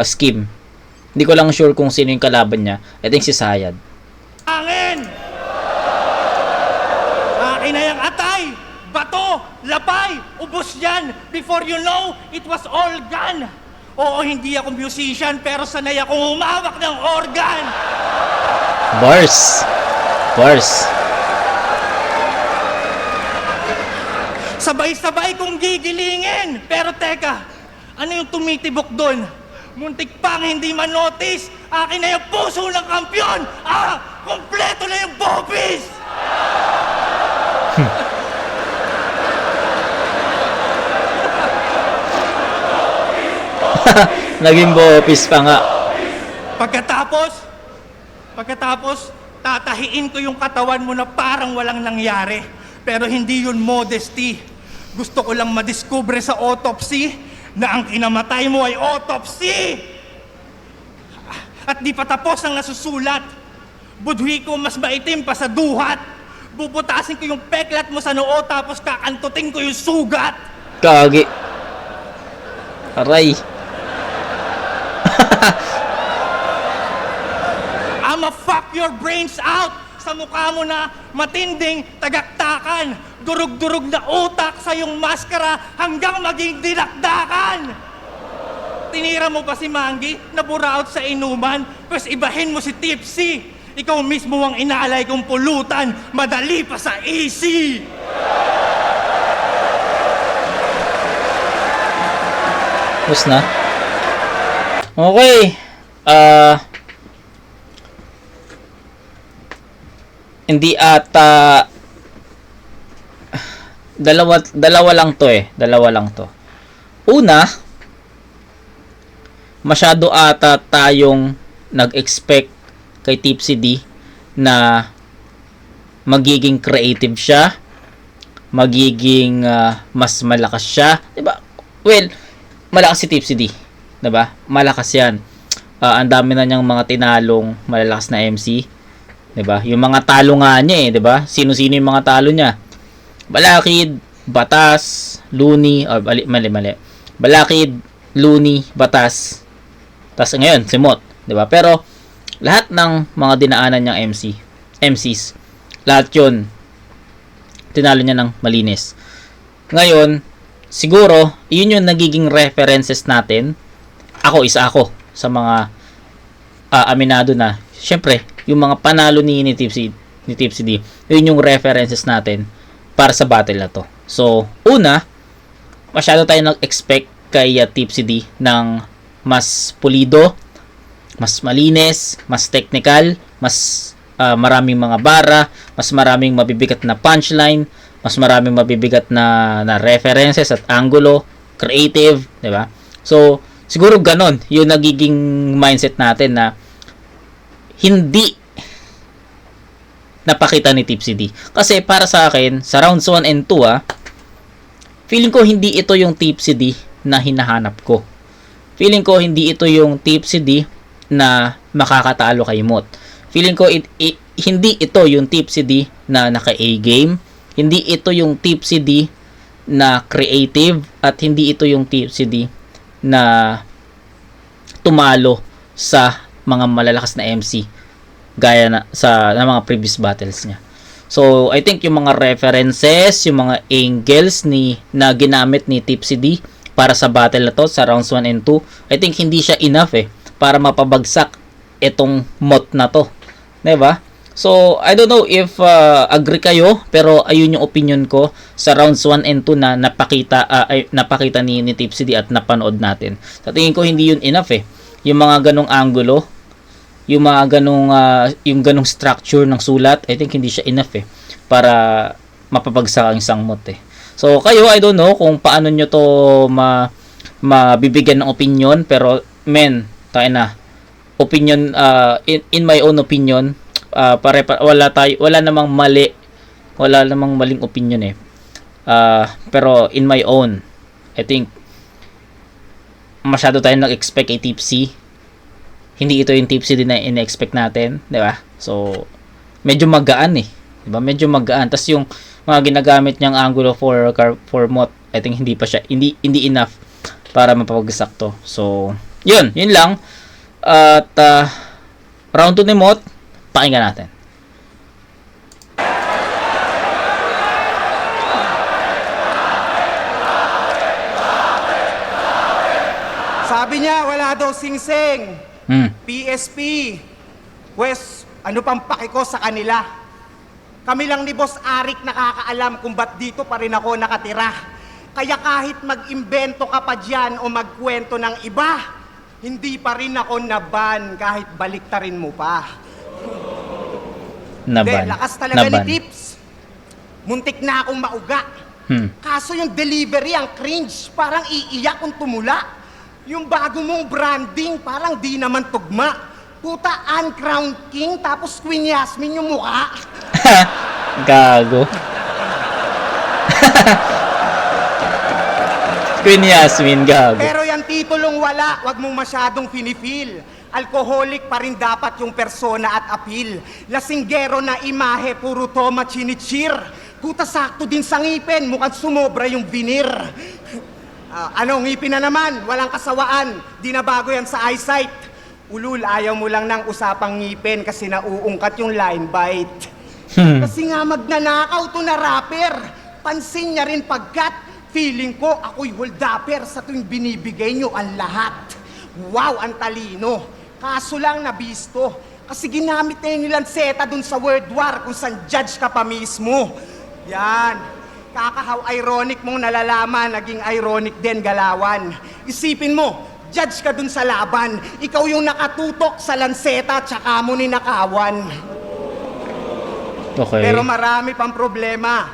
Speaker 5: scheme. Hindi ko lang sure kung sino yung kalaban niya. I think si Sayad.
Speaker 7: Angin! Akin na yung atay, bato, lapay, ubos yan. Before you know, it was all gone. Oo, hindi ako musician, pero sanay akong humawak ng organ.
Speaker 5: Bars.
Speaker 7: Sabay-sabay kong gigilingin. Pero teka, ano yung tumitibok doon? Muntik pang hindi ma-notice. Akin na yung puso ng kampyon. Kompleto na yung bopis.
Speaker 5: Naging bopis pa nga.
Speaker 7: Pagkatapos, tatahiin ko yung katawan mo na parang walang nangyari. Pero hindi yun modesty. Gusto ko lang madiskubre sa autopsy na ang kinamatay mo ay autopsy! At di pa tapos ang nasusulat. Budhi ko mas maitim pa sa duhat. Bubutasin ko yung peklat mo sa noo tapos kakantutin ko yung sugat.
Speaker 5: Kagi. Aray.
Speaker 7: I'ma fuck your brains out sa mukha mo na matinding tagaktakan. Durug-durug na utak sa iyong maskara hanggang maging dinakdakan. Tinira mo pa si Mangi na buraot sa inuman, pues ibahin mo si Tipsy. Ikaw mismo ang inaalay kong pulutan, madali pa sa easy.
Speaker 5: Tapos na. Okay. Hindi ata dalawa lang to Dalawa lang to. Una, masyado ata tayong nag-expect kay Tipsy D na magiging creative siya, magiging mas malakas siya, 'di ba? Well, malakas si Tipsy D, 'di ba? Malakas 'yan. Ang dami na niyang mga tinalong malalakas na MC, 'di ba? Yung mga talo nga niya 'di ba? Sino-sino yung mga talo niya? Balakid, Batas, Looney, mali. Balakid, Looney, Batas. Tas ngayon, si Mot, 'di ba? Pero lahat ng mga dinaanan niyang MCs, lahat 'yon tinalo niya ng malinis. Ngayon, siguro, 'yun yung nagiging references natin. Isa ako sa mga aminado na, syempre, yung mga panalo ni Tipsy D, 'yun yung references natin para sa battle na to. So, una, masyado tayo nag-expect kay Tipsy D ng mas pulido, mas malinis, mas technical, mas maraming mga bara, mas maraming mabibigat na punchline, mas maraming mabibigat na references at angulo, creative, 'di ba? So, siguro ganon yung nagiging mindset natin na hindi napakita ni Tipsy D. Kasi para sa akin, sa rounds 1 and 2, feeling ko hindi ito yung Tipsy D na hinahanap ko. Feeling ko hindi ito yung Tipsy D na makakatalo kay Mot. Feeling ko hindi ito yung Tipsy D na naka-A-game. Hindi ito yung Tipsy D na creative. At hindi ito yung Tipsy D na tumalo sa mga malalakas na MC gaya na sa mga previous battles niya. So, I think yung mga references, yung mga angles na ginamit ni Tipsy D para sa battle na to, sa rounds 1 and 2, I think hindi siya enough para mapabagsak itong MOT na to. Diba? So, I don't know if agree kayo, pero ayun yung opinion ko sa rounds 1 and 2 na napakita ni Tipsy D at napanood natin. Sa tingin ko, hindi yun enough Yung mga ganong angulo, yung mga ganong structure ng sulat, I think hindi siya enough para mapapagsak ang isang MOT So, kayo, I don't know kung paano nyo to mabibigyan ng opinion, pero, tayo na, opinion, in my own opinion, wala namang maling opinion pero in my own, I think masyado tayo nag-expect kay Tipsy. Hindi ito yung Tipsy din na ina-expect natin, di ba? So medyo magaan di ba? Medyo magaan. Tas yung mga ginagamit niyang angulo for MOT, I think hindi enough para mapapagsak to. So yun lang. At round 2 ni MOT, pakinggan natin.
Speaker 8: Sabi niya, wala daw sing-sing. PSP. Wes, ano pang paki ko sa kanila? Kami lang ni Boss Arik nakakaalam kung ba't dito pa rin ako nakatira. Kaya kahit mag-imbento ka pa dyan o magkwento ng iba, hindi pa rin ako naban kahit baliktarin mo pa.
Speaker 5: Naban.
Speaker 8: Lakas talaga ni Tips. Muntik na akong mauga. Kaso yung delivery ang cringe, parang iiyak kung tumula. Yung bago mong branding, parang di naman tugma. Puta, Uncrowned King, tapos Queen Yasmin yung mukha.
Speaker 5: Gago. Queen Yasmin, gago.
Speaker 8: Pero yung titulong wala, wag mong masyadong finifeel. Alcoholic pa rin dapat yung persona at appeal. Lasinggero na imahe, puro toma chinichir. Puta, sakto din sa ngipin, mukhang sumobra yung veneer. Ano, ngipin na naman, walang kasawaan. Di na bago yan sa eyesight. Ulul, ayaw mo lang ng usapang ngipin kasi nauungkat yung line bite. Kasi nga magnanakaw to na rapper. Pansin niya rin pagkat feeling ko ako'y holdapper sa tuwing binibigay nyo ang lahat. Wow, ang talino. Kaso lang nabisto. Kasi ginamit na nilang seta dun sa World War kung saan judge ka pa mismo. Yan. Kakahaw ironic mong nalalaman, naging ironic din galawan. Isipin mo, judge ka dun sa laban. Ikaw yung nakatutok sa lanseta tsaka mo ninakawan.
Speaker 5: Okay.
Speaker 8: Pero marami pang problema.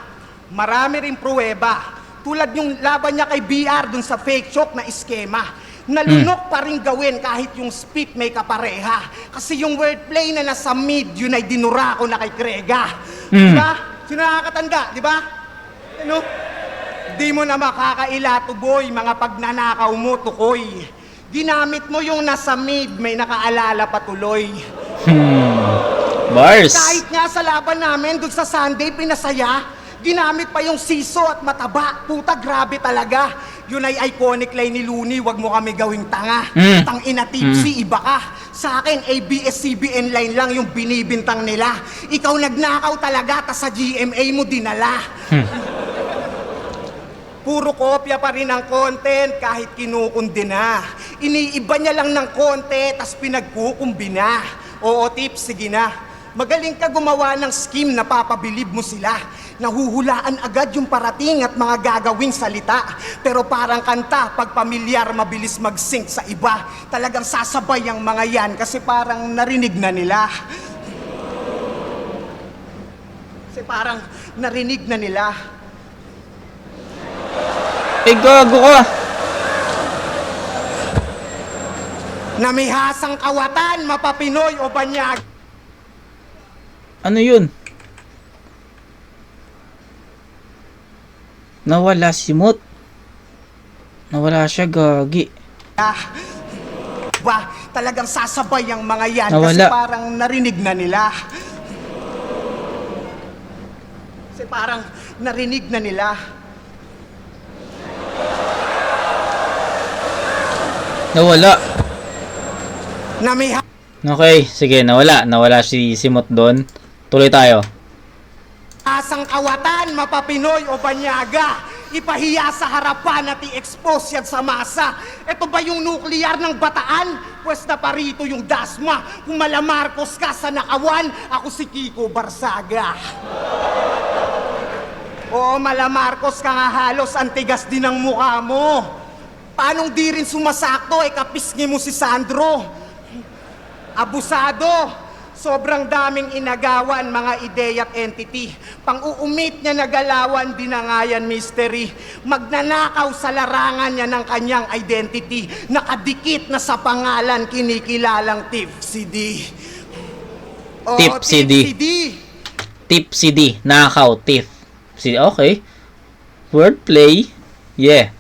Speaker 8: Marami rin pruweba. Tulad yung laban niya kay BR dun sa fake choke na iskema. Nalunok pa rin gawin kahit yung spit may kapareha. Kasi yung wordplay na nasa mid, yun ay dinura ko na kay Krega. Diba? Sino nakakatanda, diba? Ano? Di mo na makakaila, tuboy, mga pagnanakaw mo, tukoy. Ginamit mo yung nasa mid, may nakaalala patuloy.
Speaker 5: Bars.
Speaker 8: Kahit nga sa laban namin, doon sa Sunday, pinasaya, ginamit pa yung siso at mataba. Puta, grabe talaga. Yun ay iconic line ni Looney, wag mo kami gawing tanga. Tangina Tipsy, iba ka. Sa akin, ABS-CBN line lang yung binibintang nila. Ikaw nagnakaw talaga, tas sa GMA mo dinala. Puro kopya pa rin ang content kahit kinukundi na. Iniiba niya lang ng konti, tas pinagkukumbina. Oo, Tips, sige na. Magaling ka gumawa ng scheme na papabilib mo sila. Nahuhulaan agad yung parating at mga gagawing salita. Pero parang kanta, pag pamilyar, mabilis mag-sync sa iba. Talagang sasabay ang mga yan kasi parang narinig na nila. Kasi parang narinig na nila.
Speaker 5: Gago ka.
Speaker 8: Namihasang kawatan, mapapinoy o banyag.
Speaker 5: Ano yun? Nawala si Mot. Nawala siya, gagi.
Speaker 8: Ba, talagang sasabay ang mga yan
Speaker 5: Nawala.
Speaker 8: kasi parang narinig na nila. Kasi parang narinig na nila.
Speaker 5: Nawala.
Speaker 8: Namiha...
Speaker 5: Okay, sige, nawala. Nawala si Mot doon. Tuloy tayo.
Speaker 8: Asang kawatan, mapapinoy o banyaga. Ipahiya sa harapan at i-expose yan sa masa. Ito ba yung nuklear ng Bataan? Pwes na parito yung Dasma. Kung Malamarcos ka sa Nakawan, ako si Kiko Barsaga. Oo, Malamarcos ka nga halos, ang tigas din ang mukha mo. Paanong di rin sumasakto, kapisngi mo si Sandro? Abusado. Sobrang daming inagawan, mga ideya at entity. Pang-uumit niya na galawan, dinangayan mystery. Magnanakaw sa larangan niya ng kanyang identity. Nakadikit na sa pangalan, kinikilalang Tip CD. Oo,
Speaker 5: Tip CD. Tip CD. Nakaw. Tip CD. Okay. Wordplay. Yeah.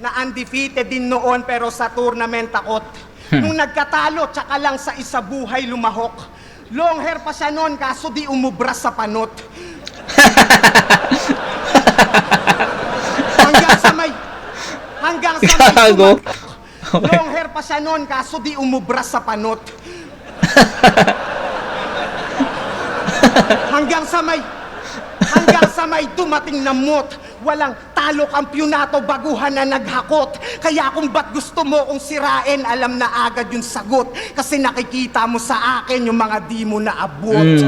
Speaker 8: Na undefeated din noon pero sa tournament takot. Nung nagkatalo, tsaka lang sa isa buhay lumahok. Long hair pa siya noon, kaso di umubra sa panot. Hanggang sa may
Speaker 5: Gago.
Speaker 8: tumatok. Long hair pa siya noon, kaso di umubra sa panot. Hanggang sa may dumating na mot. Walang talo kampyonato, baguhan na naghakot. Kaya kung ba't gusto mo kong sirain, alam na agad yung sagot. Kasi nakikita mo sa akin yung mga di mo naabot.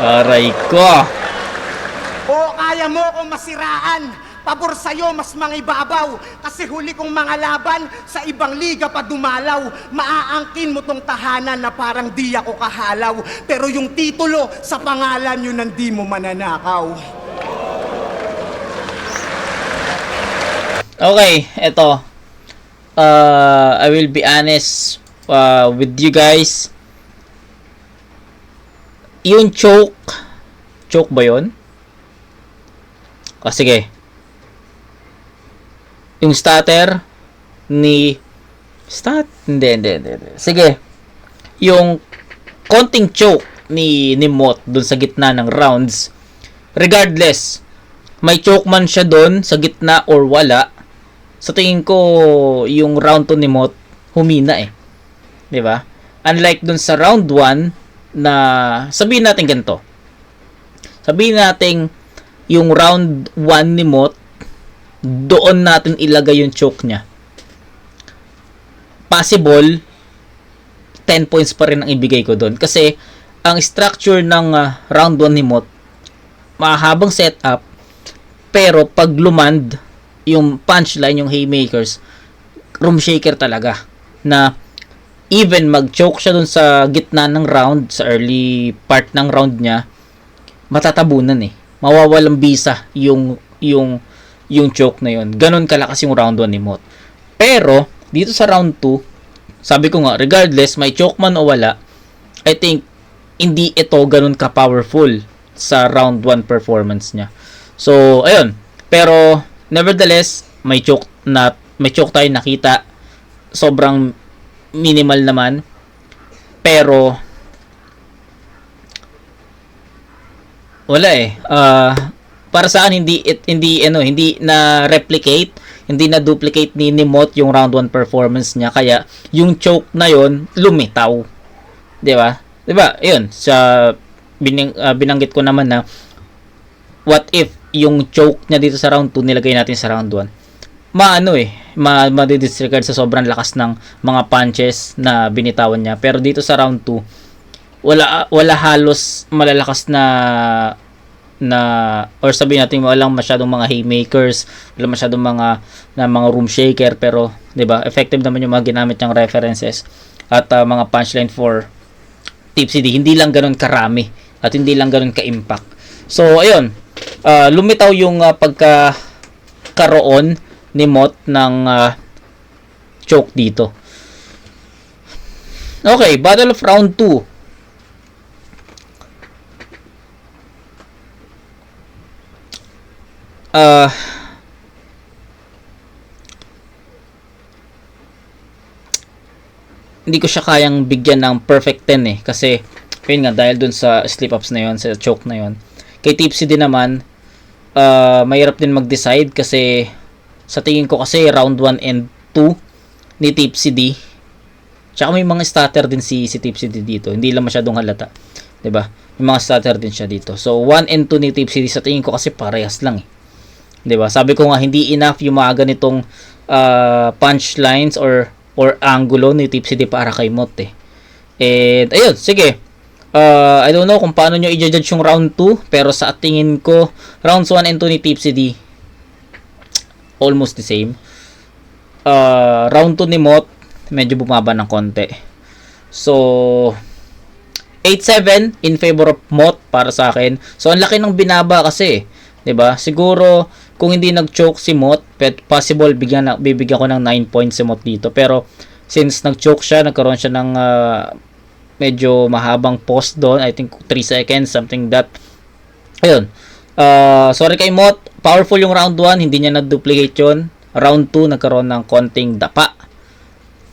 Speaker 5: Aray ko.
Speaker 8: O kaya mo kong masiraan. Pabor sa'yo, mas mangibabaw. Kasi huli kong mga laban, sa ibang liga pa dumalaw. Maaangkin mo tong tahanan na parang di ako kahalaw. Pero yung titulo, sa pangalan yun hindi mo mananakaw.
Speaker 5: Okay, eto. I will be honest with you guys. Yung choke ba yun? Sige. Yung stutter ni hindi. Sige. Yung konting choke ni Mot dun sa gitna ng rounds. Regardless, may choke man siya dun sa gitna or wala. Sa tingin ko, yung round 2 ni Mot, humina eh. 'Di ba? Unlike dun sa round 1 na sabihin natin ganito. Sabihin natin yung round 1 ni Mot, doon natin ilagay yung choke niya. Possible 10 points pa rin ang ibigay ko doon kasi ang structure ng round 1 ni Mot, mahabang setup, pero pag lumand yung punchline, yung haymakers, room shaker talaga, na even mag-choke siya dun sa gitna ng round, sa early part ng round niya, matatabunan eh. Mawawalang bisa yung choke na yun. Ganon kalakas yung round 1 ni Mot. Pero, dito sa round 2, sabi ko nga, regardless, may choke man o wala, I think, hindi ito ganon ka-powerful sa round 1 performance niya. So, ayun. Pero, nevertheless, may choke tayo nakita. Sobrang minimal naman. Pero, wala eh. Para sa akin, hindi na replicate, hindi na duplicate ni Mot yung round 1 performance niya. Kaya, yung choke na yon lumitaw. 'Di ba? 'Di ba? 'Yun, sa binanggit ko naman na what if yung choke niya dito sa round 2 nilagay natin sa round 1. Ma-disregard sa sobrang lakas ng mga punches na binitawan niya. Pero dito sa round 2, wala halos malalakas na or sabihin natin walang masyadong mga haymakers, wala masyadong mga room shaker, pero 'di ba, effective naman yung mga ginamit niyang references at mga punchline for Tip CD. Hindi lang ganoon karami at hindi lang ganoon ka-impact. So ayun, lumitaw yung pagkakaroon ni Mot ng choke dito. Okay, Battle of Round 2. Hindi ko siya kayang bigyan ng perfect 10 eh, kasi yun nga, dahil dun sa slip-ups na yun, sa choke na yun. Kay Tipsy din naman, mahirap din mag-decide kasi sa tingin ko kasi round 1 and 2 ni Tipsy D, tsaka may mga stutter din si Tipsy D dito, hindi lang masyadong halata. 'Di ba? May mga stutter din siya dito. So 1 and 2 ni Tipsy sa tingin ko kasi parehas lang eh. 'Di ba? Sabi ko nga hindi enough yung mga ganitong punchlines or angulo ni Tipsy para kay Mot eh. And ayun, sige. I don't know kung paano nyo i-judge yung round 2, pero sa tingin ko rounds 1 and 2 ni Tipsy almost the same. Round 2 ni Mot medyo bumaba ng konti. So 8-7 in favor of Mot para sa akin. So ang laki ng binaba kasi, 'di ba? Siguro kung hindi nag-choke si Mot, possible bibigyan ko ng 9 points si Mot dito. Pero since nag-choke siya, nagkaroon siya ng medyo mahabang pause doon. I think 3 seconds, something that. Ayun. Sorry kay Mot. Powerful yung round 1, hindi niya na-duplicate yun. Round 2, nagkaroon ng konting dapa.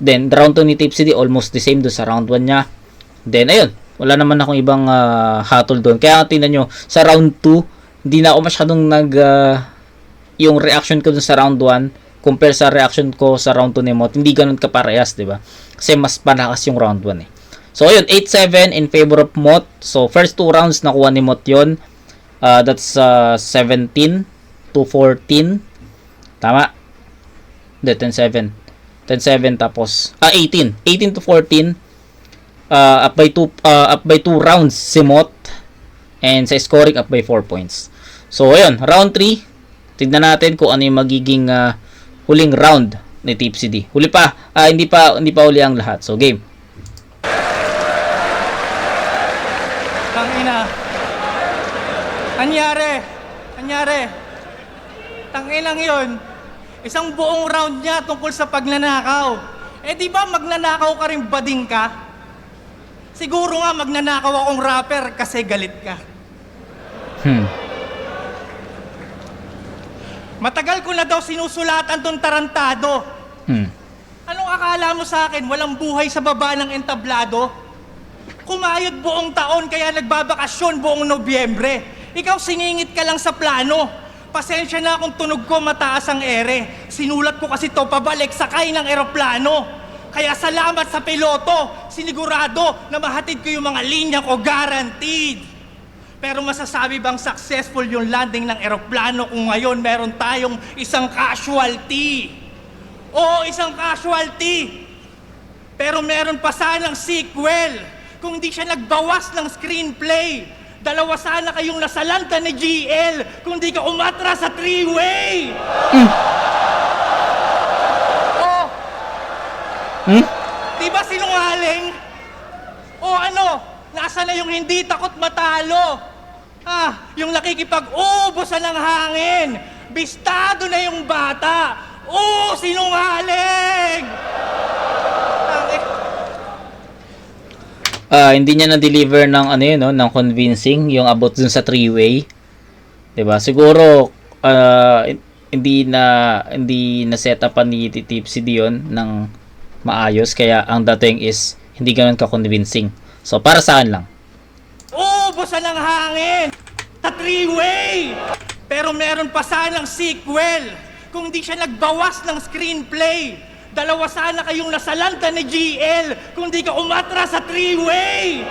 Speaker 5: Then, round 2 ni Tipsy almost the same doon sa round 1 niya. Then, ayun. Wala naman akong ibang hatol doon. Kaya tingnan nyo, sa round 2, hindi na ako masyadong yung reaction ko doon sa round 1 compare sa reaction ko sa round 2 ni Mot. Hindi ganun kaparehas, di ba? Kasi mas palakas yung round 1 eh. So, ayun, 8-7 in favor of Mot. So, first 2 rounds nakuha ni Mot yun. That's 17 to 14. Tama? Hindi, 10-7. 10-7 tapos 18 to 14. Up by 2 rounds si Mot, and sa scoring up by 4 points. So ayun, round 3. Tignan natin kung ano yung magiging huling round ni Tipsy D. Huli pa, hindi pa huli ang lahat. So game.
Speaker 7: Tangina. Anyari. Tanginang yun. Isang buong round niya tungkol sa pagnanakaw. Di ba magnanakaw ka rin bading ka? Siguro nga magnanakaw akong rapper kasi galit ka. Matagal ko na daw sinusulatan tong tarantado. Anong akala mo sa akin? Walang buhay sa baba ng entablado? Kumayod buong taon kaya nagbabakasyon buong Nobyembre. Ikaw siningit ka lang sa plano. Pasensya na kung tunog ko mataas ang ere. Sinulat ko kasi to pabalik sakay ng eroplano. Kaya salamat sa piloto, sinigurado na mahatid ko yung mga linya ko, guaranteed. Pero masasabi bang successful yung landing ng eroplano kung ngayon meron tayong isang casualty? Oo, isang casualty. Pero meron pa sanang sequel kung hindi siya nagbawas ng screenplay. 2 sana kayong nasalanta ni GL kung di ka umatras sa 3-way. Di ba sinungaling? O ano, nasa na yung hindi takot matalo? Yung nakikipag-ubusan ng hangin. Bistado na yung bata. Sinungaling!
Speaker 5: Hindi niya na-deliver ng ng convincing yung about dun sa 3-way. 'Di ba? Siguro hindi na set up ni Tipsy diyon ng maayos, kaya ang dating is hindi ganoon ka-convincing. So para sa akin lang.
Speaker 7: Ubusan ng hangin sa 3-way. Pero meron pa sanang sequel kung hindi siya nagbawas ng screenplay. 2 sana kayong nasalanta ni GL kung di ka umatras sa 3-way.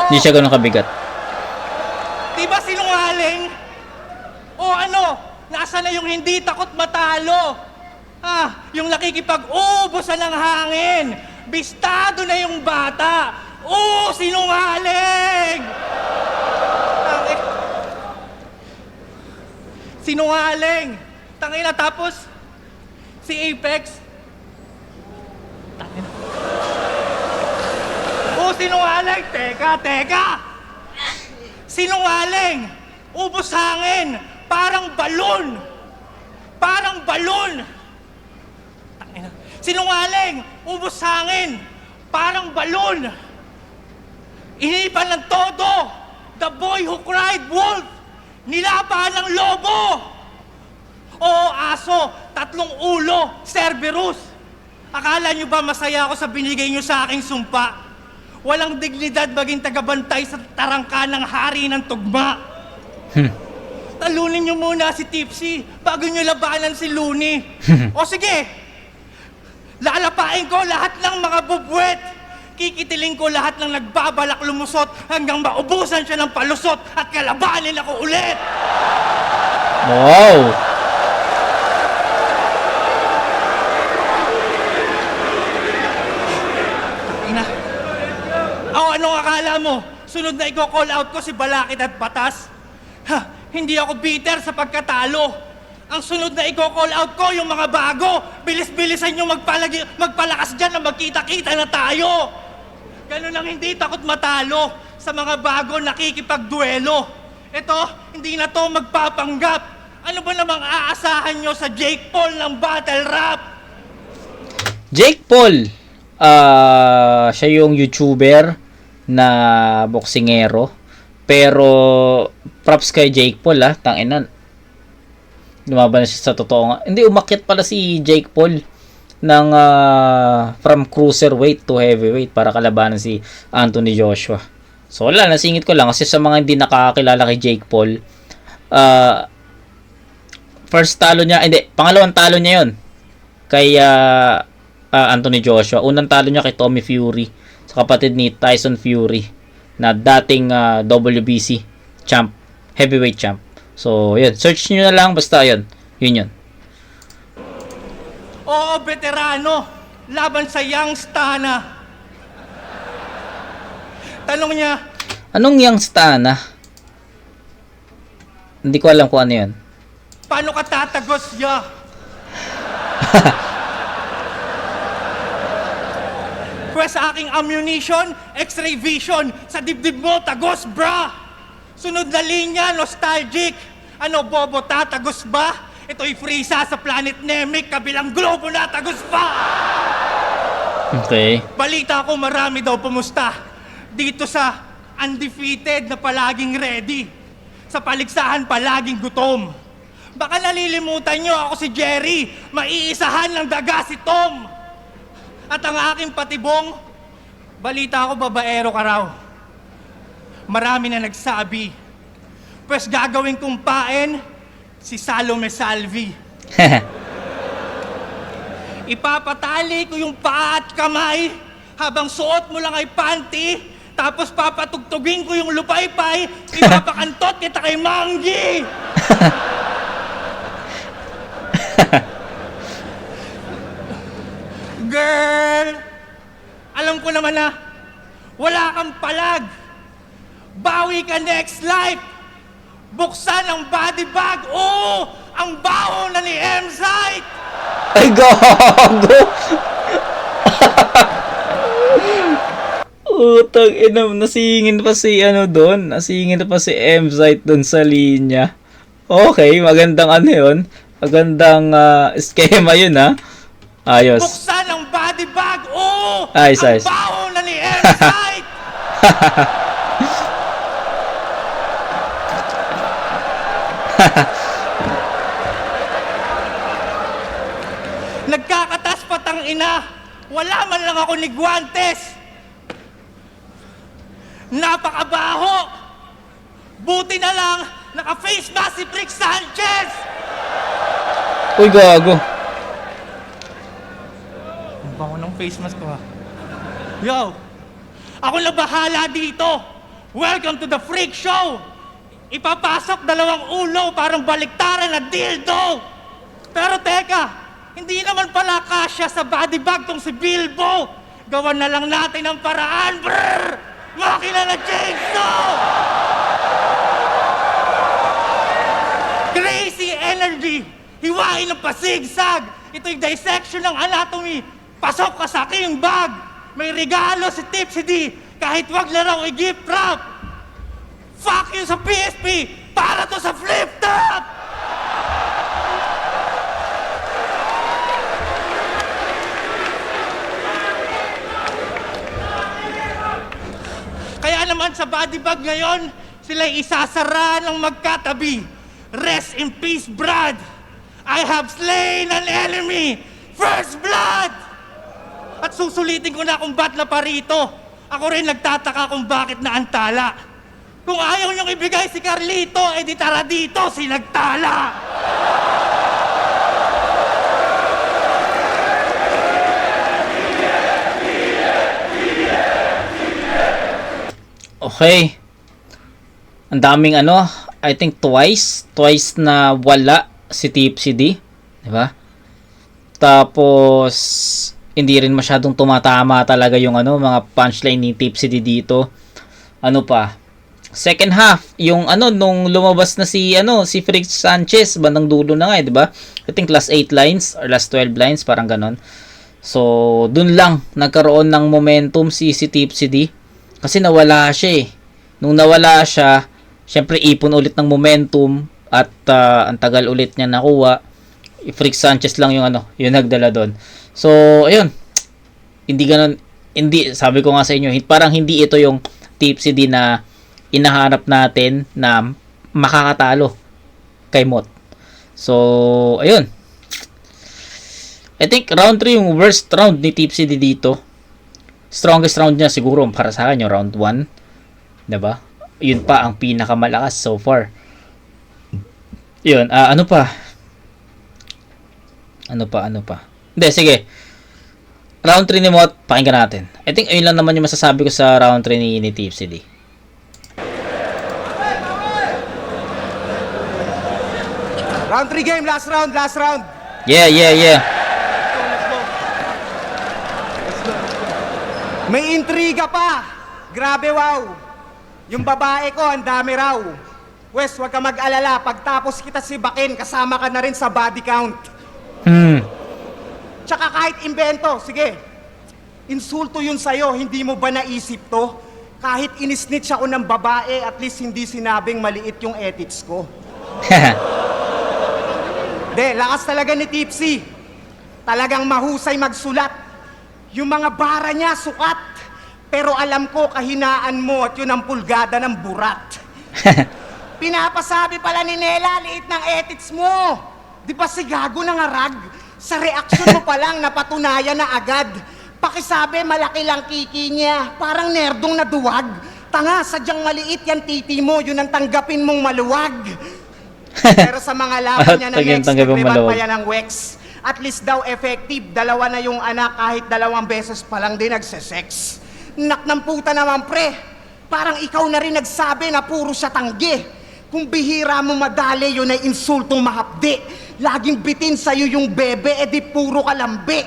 Speaker 5: Hindi siya ganoon kabigat.
Speaker 7: Di ba sinungaling? O ano, nasa na yung hindi takot matalo? Yung nakikipag-ubusan ng hangin. Bistado na yung bata. Sinungaling! Sinungaling! Tangina, tapos si Apex. Tangina. Sinungaling! Teka! Sinungaling! Ubos hangin! Parang balon! Tangina. Sinungaling! Ubos hangin! Parang balon! Inipan ng todo! The boy who cried wolf! Nilaban ng lobo! Aso! 3 ulo! Cerberus! Akala nyo ba masaya ako sa binigay nyo sa aking sumpa? Walang dignidad maging tagabantay sa tarangka ng hari ng tugma. Talunin nyo muna si Tipsy bago nyo labanan si Looney. O sige, lalapain ko lahat ng mga bubwet. Kikitiling ko lahat ng nagbabalak lumusot hanggang maubusan siya ng palusot at kalabanin ako ulit!
Speaker 5: Wow!
Speaker 7: Ina. Oh, anong akala mo? Sunod na i-call out ko si Balakid at Batas? Ha, hindi ako bitter sa pagkatalo. Ang sunod na i-call out ko yung mga bago. Bilis-bilisan yung magpalakas dyan na magkita-kita na tayo. Ganun ang hindi takot matalo sa mga bago nakikipagduelo. Ito, hindi na to magpapanggap. Ano ba namang aasahan nyo sa Jake Paul ng battle rap?
Speaker 5: Jake Paul, siya yung YouTuber na boksingero. Pero props kay Jake Paul, tangina. Lumaban na siya sa totoo nga. Hindi, umakyat pala si Jake Paul ng from cruiserweight to heavyweight para kalabanan si Anthony Joshua. So wala, nasingit ko lang kasi sa mga hindi nakakakilala kay Jake Paul, first talo niya, hindi, pangalawang talo niya yun kay Anthony Joshua. Unang talo niya kay Tommy Fury, sa kapatid ni Tyson Fury na dating WBC champ, heavyweight champ. So yun, search niyo na lang, basta yun yun.
Speaker 7: Oo, veterano, laban sa Young Stana. Tanong niya,
Speaker 5: Anong Young Stana? Hindi ko alam kung ano yun.
Speaker 7: paano ka tatagos ya? Pwes sa aking ammunition, x-ray vision, sa dibdib mo, tagos bra! Sunod na linya, nostalgic. Ano, bobo, tatagos ba? Ito'y Frieza sa planet Namek, kabilang globo na tagos pa!
Speaker 5: Okay.
Speaker 7: Balita ko marami daw pumusta dito sa undefeated na palaging ready. Sa paligsahan palaging gutom. Baka nalilimutan nyo ako si Jerry, maiisahan ng daga si Tom. At ang aking patibong, balita ko babaero ka raw. Marami na nagsabi, pues gagawin kong paen si Salome Salvi. Ipapatali ko yung paa at kamay habang suot mo lang ay panty, tapos papatugtugin ko yung lupaypay, ipapakantot kita kay Manggi! Girl! Alam ko naman na wala kang palag. Bawi ka next life. Buksan ang body bag. Oo! Ang baho na ni M-Site!
Speaker 5: Ay, gago! Utang ina, nasingin pa si doon. Nasingin pa si M-Site doon sa linya. Okay, magandang yun. Magandang schema yun, Ayos.
Speaker 7: Buksan ang body bag. Oo!
Speaker 5: Ayos,
Speaker 7: ang
Speaker 5: ayos.
Speaker 7: baho na ni M-Site! Nagkakatas patang ina. Wala man lang ako ni Guantes. Napakabaho. Buti na lang naka-face mask si Rick Sanchez.
Speaker 5: Uy, gago.
Speaker 7: Ang bango ng face mask ko, Yo! Ako na bahala dito. Welcome to the freak show. Ipapasok dalawang ulo parang baliktaran na dildo. Pero teka, hindi naman pala kasya sa body bag tong si Bilbo. Gawan na lang natin ang paraan, brrr! Makina na chainsaw! Crazy energy! Hiwain ng pasigsag! Ito'y dissection ng anatomy! Pasok ka sa aking bag! May regalo si Tipsy D! Kahit wag na raw i-gift wrap! Fuck you sa PSP! Para to sa flip top! Kaya naman sa body bag ngayon, sila'y isasara ng magkatabi. Rest in peace, Brad! I have slain an enemy! First blood! At susulitin ko na kung ba't na parito. Ako rin nagtataka kung bakit naantala. Kung ayaw niyong ibigay si Carlito, edi tara dito, sinagtala!
Speaker 5: Okay. Ang daming ano, I think twice na wala si Tipsy D, di ba? Tapos hindi rin masyadong tumatama talaga yung ano, mga punchline ni Tipsy D dito. Ano pa? Second half, yung ano nung lumabas na si Fritz Sanchez, bandang dulo na nga, di ba? I think last 8 lines or last 12 lines, parang ganon. So, dun lang nagkaroon ng momentum si Tipsy D kasi nawala siya eh. Nung nawala siya, syempre ipon ulit ng momentum at ang tagal ulit niya nakuha. Fritz Sanchez lang yung yung nagdala doon. So, ayun. Hindi sabi ko nga sa inyo, parang hindi ito yung Tipsy D na inahanap natin na makakatalo kay Mot. So, ayun. I think round 3 yung worst round ni Tipsy D dito. Strongest round niya siguro para sa akin yung round 1. 'Di ba? Yun pa ang pinakamalakas so far. Yun, ano pa? Hindi, sige. Round 3 ni Mot, pakinggan natin. I think ayun lang naman yung masasabi ko sa round 3 ni Tipsy D.
Speaker 8: Round 3 game, last round.
Speaker 5: Yeah.
Speaker 8: May intriga pa. Grabe, wow. Yung babae ko, ang dami raw. Wes, huwag ka mag-alala. Pagtapos kita sibakin, kasama ka na rin sa body count. Tsaka kahit imbento, sige. Insulto yun sa'yo, hindi mo ba naisip to? Kahit inisnitch ako ng babae, at least hindi sinabing maliit yung ethics ko. Lakas talaga ni Tipsy. Talagang mahusay magsulat. Yung mga bara niya, sukat. Pero alam ko, kahinaan mo at yun ang pulgada ng burat. Pinapasabi pala ni Nela, liit ng ethics mo. Di ba si Gago nangarag? Sa reaksyon mo pa lang, napatunayan na agad. Pakisabi, malaki lang kiki niya. Parang nerdong naduwag. Tanga, sadyang maliit yan titi mo. Yun ang tanggapin mong maluwag. Pero sa mga laban niya ng next, nagrebat pa yan ng Wex. At least daw effective, 2 na yung anak kahit 2 beses pa lang din nagsesex. Nak ng puta naman pre, parang ikaw na rin nagsabi na puro siya tanggi. Kung bihira mo madali, yun ay insultong mahapdi. Laging bitin sa'yo yung bebe, edi puro kalambi.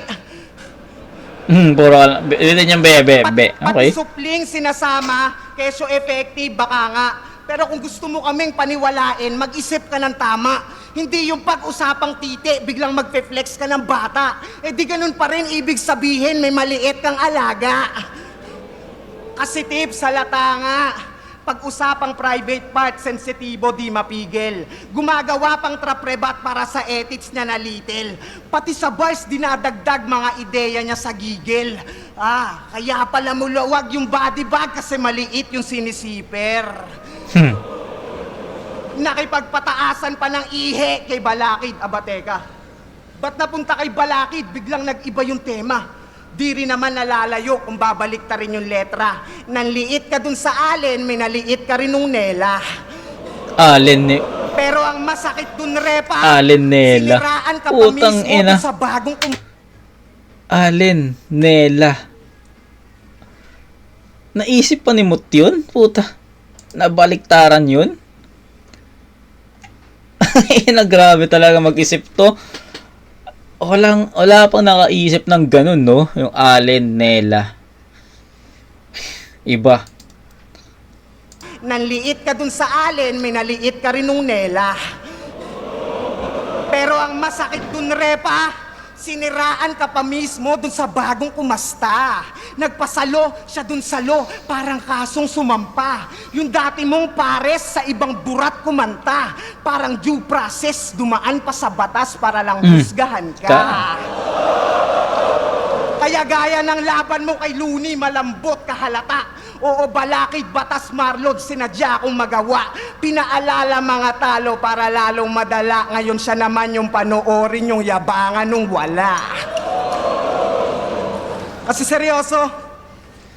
Speaker 5: Puro kalambi, yun yung bebe. Okay.
Speaker 8: Pati supling sinasama, keso effective, baka nga. Pero kung gusto mo kaming paniwalain, mag-isip ka ng tama. Hindi yung pag-usapang titi, biglang magpe-flex ka ng bata. Eh di ganun pa rin, ibig sabihin may maliit kang alaga. Kasi tip, salata nga. Pag-usapang private part, sensitibo, di mapigil. Gumagawa pang traprebat para sa ethics niya na little. Pati sa bars, dinadagdag mga ideya niya sa gigil. Kaya pala mulawag yung body bag kasi maliit yung sinisiper. Nakipagpataasan pa ng ihe kay Balakid. Teka, ba't napunta kay Balakid? Biglang nag-iba yung tema. Di rin naman nalalayo kung babalik ta rin yung letra. Nanliit ka dun sa Allen, may naliit ka rin nung Nela. Pero ang masakit dun, Repa,
Speaker 5: Allen Nela.
Speaker 8: Siniraan ka pa mismo dun sa bagong
Speaker 5: Allen Nela. Naisip pa ni Mot yun? Puta. Nabaliktaran yun? Grabe talaga mag-isip to. Wala pang nakaisip ng ganun, no? Yung Allen Nela. Iba.
Speaker 8: Nanliit ka dun sa Allen, may naliit ka rin nung Nela. Pero ang masakit dun, Repa, siniraan ka pa mismo dun sa bagong kumasta. Nagpasalo siya dun sa lo, parang kasong sumampa. Yung dati mong pares sa ibang burat kumanta. Parang due process, dumaan pa sa batas para lang husgahan ka. Kaya gaya ng laban mo kay Looney, malambot kahalata. Oo, Balakid, batas Marlod, sinadya akong magawa. Pinaalala mga talo para lalong madala. Ngayon siya naman yung panoorin yung yabangan nung wala. Kasi seryoso,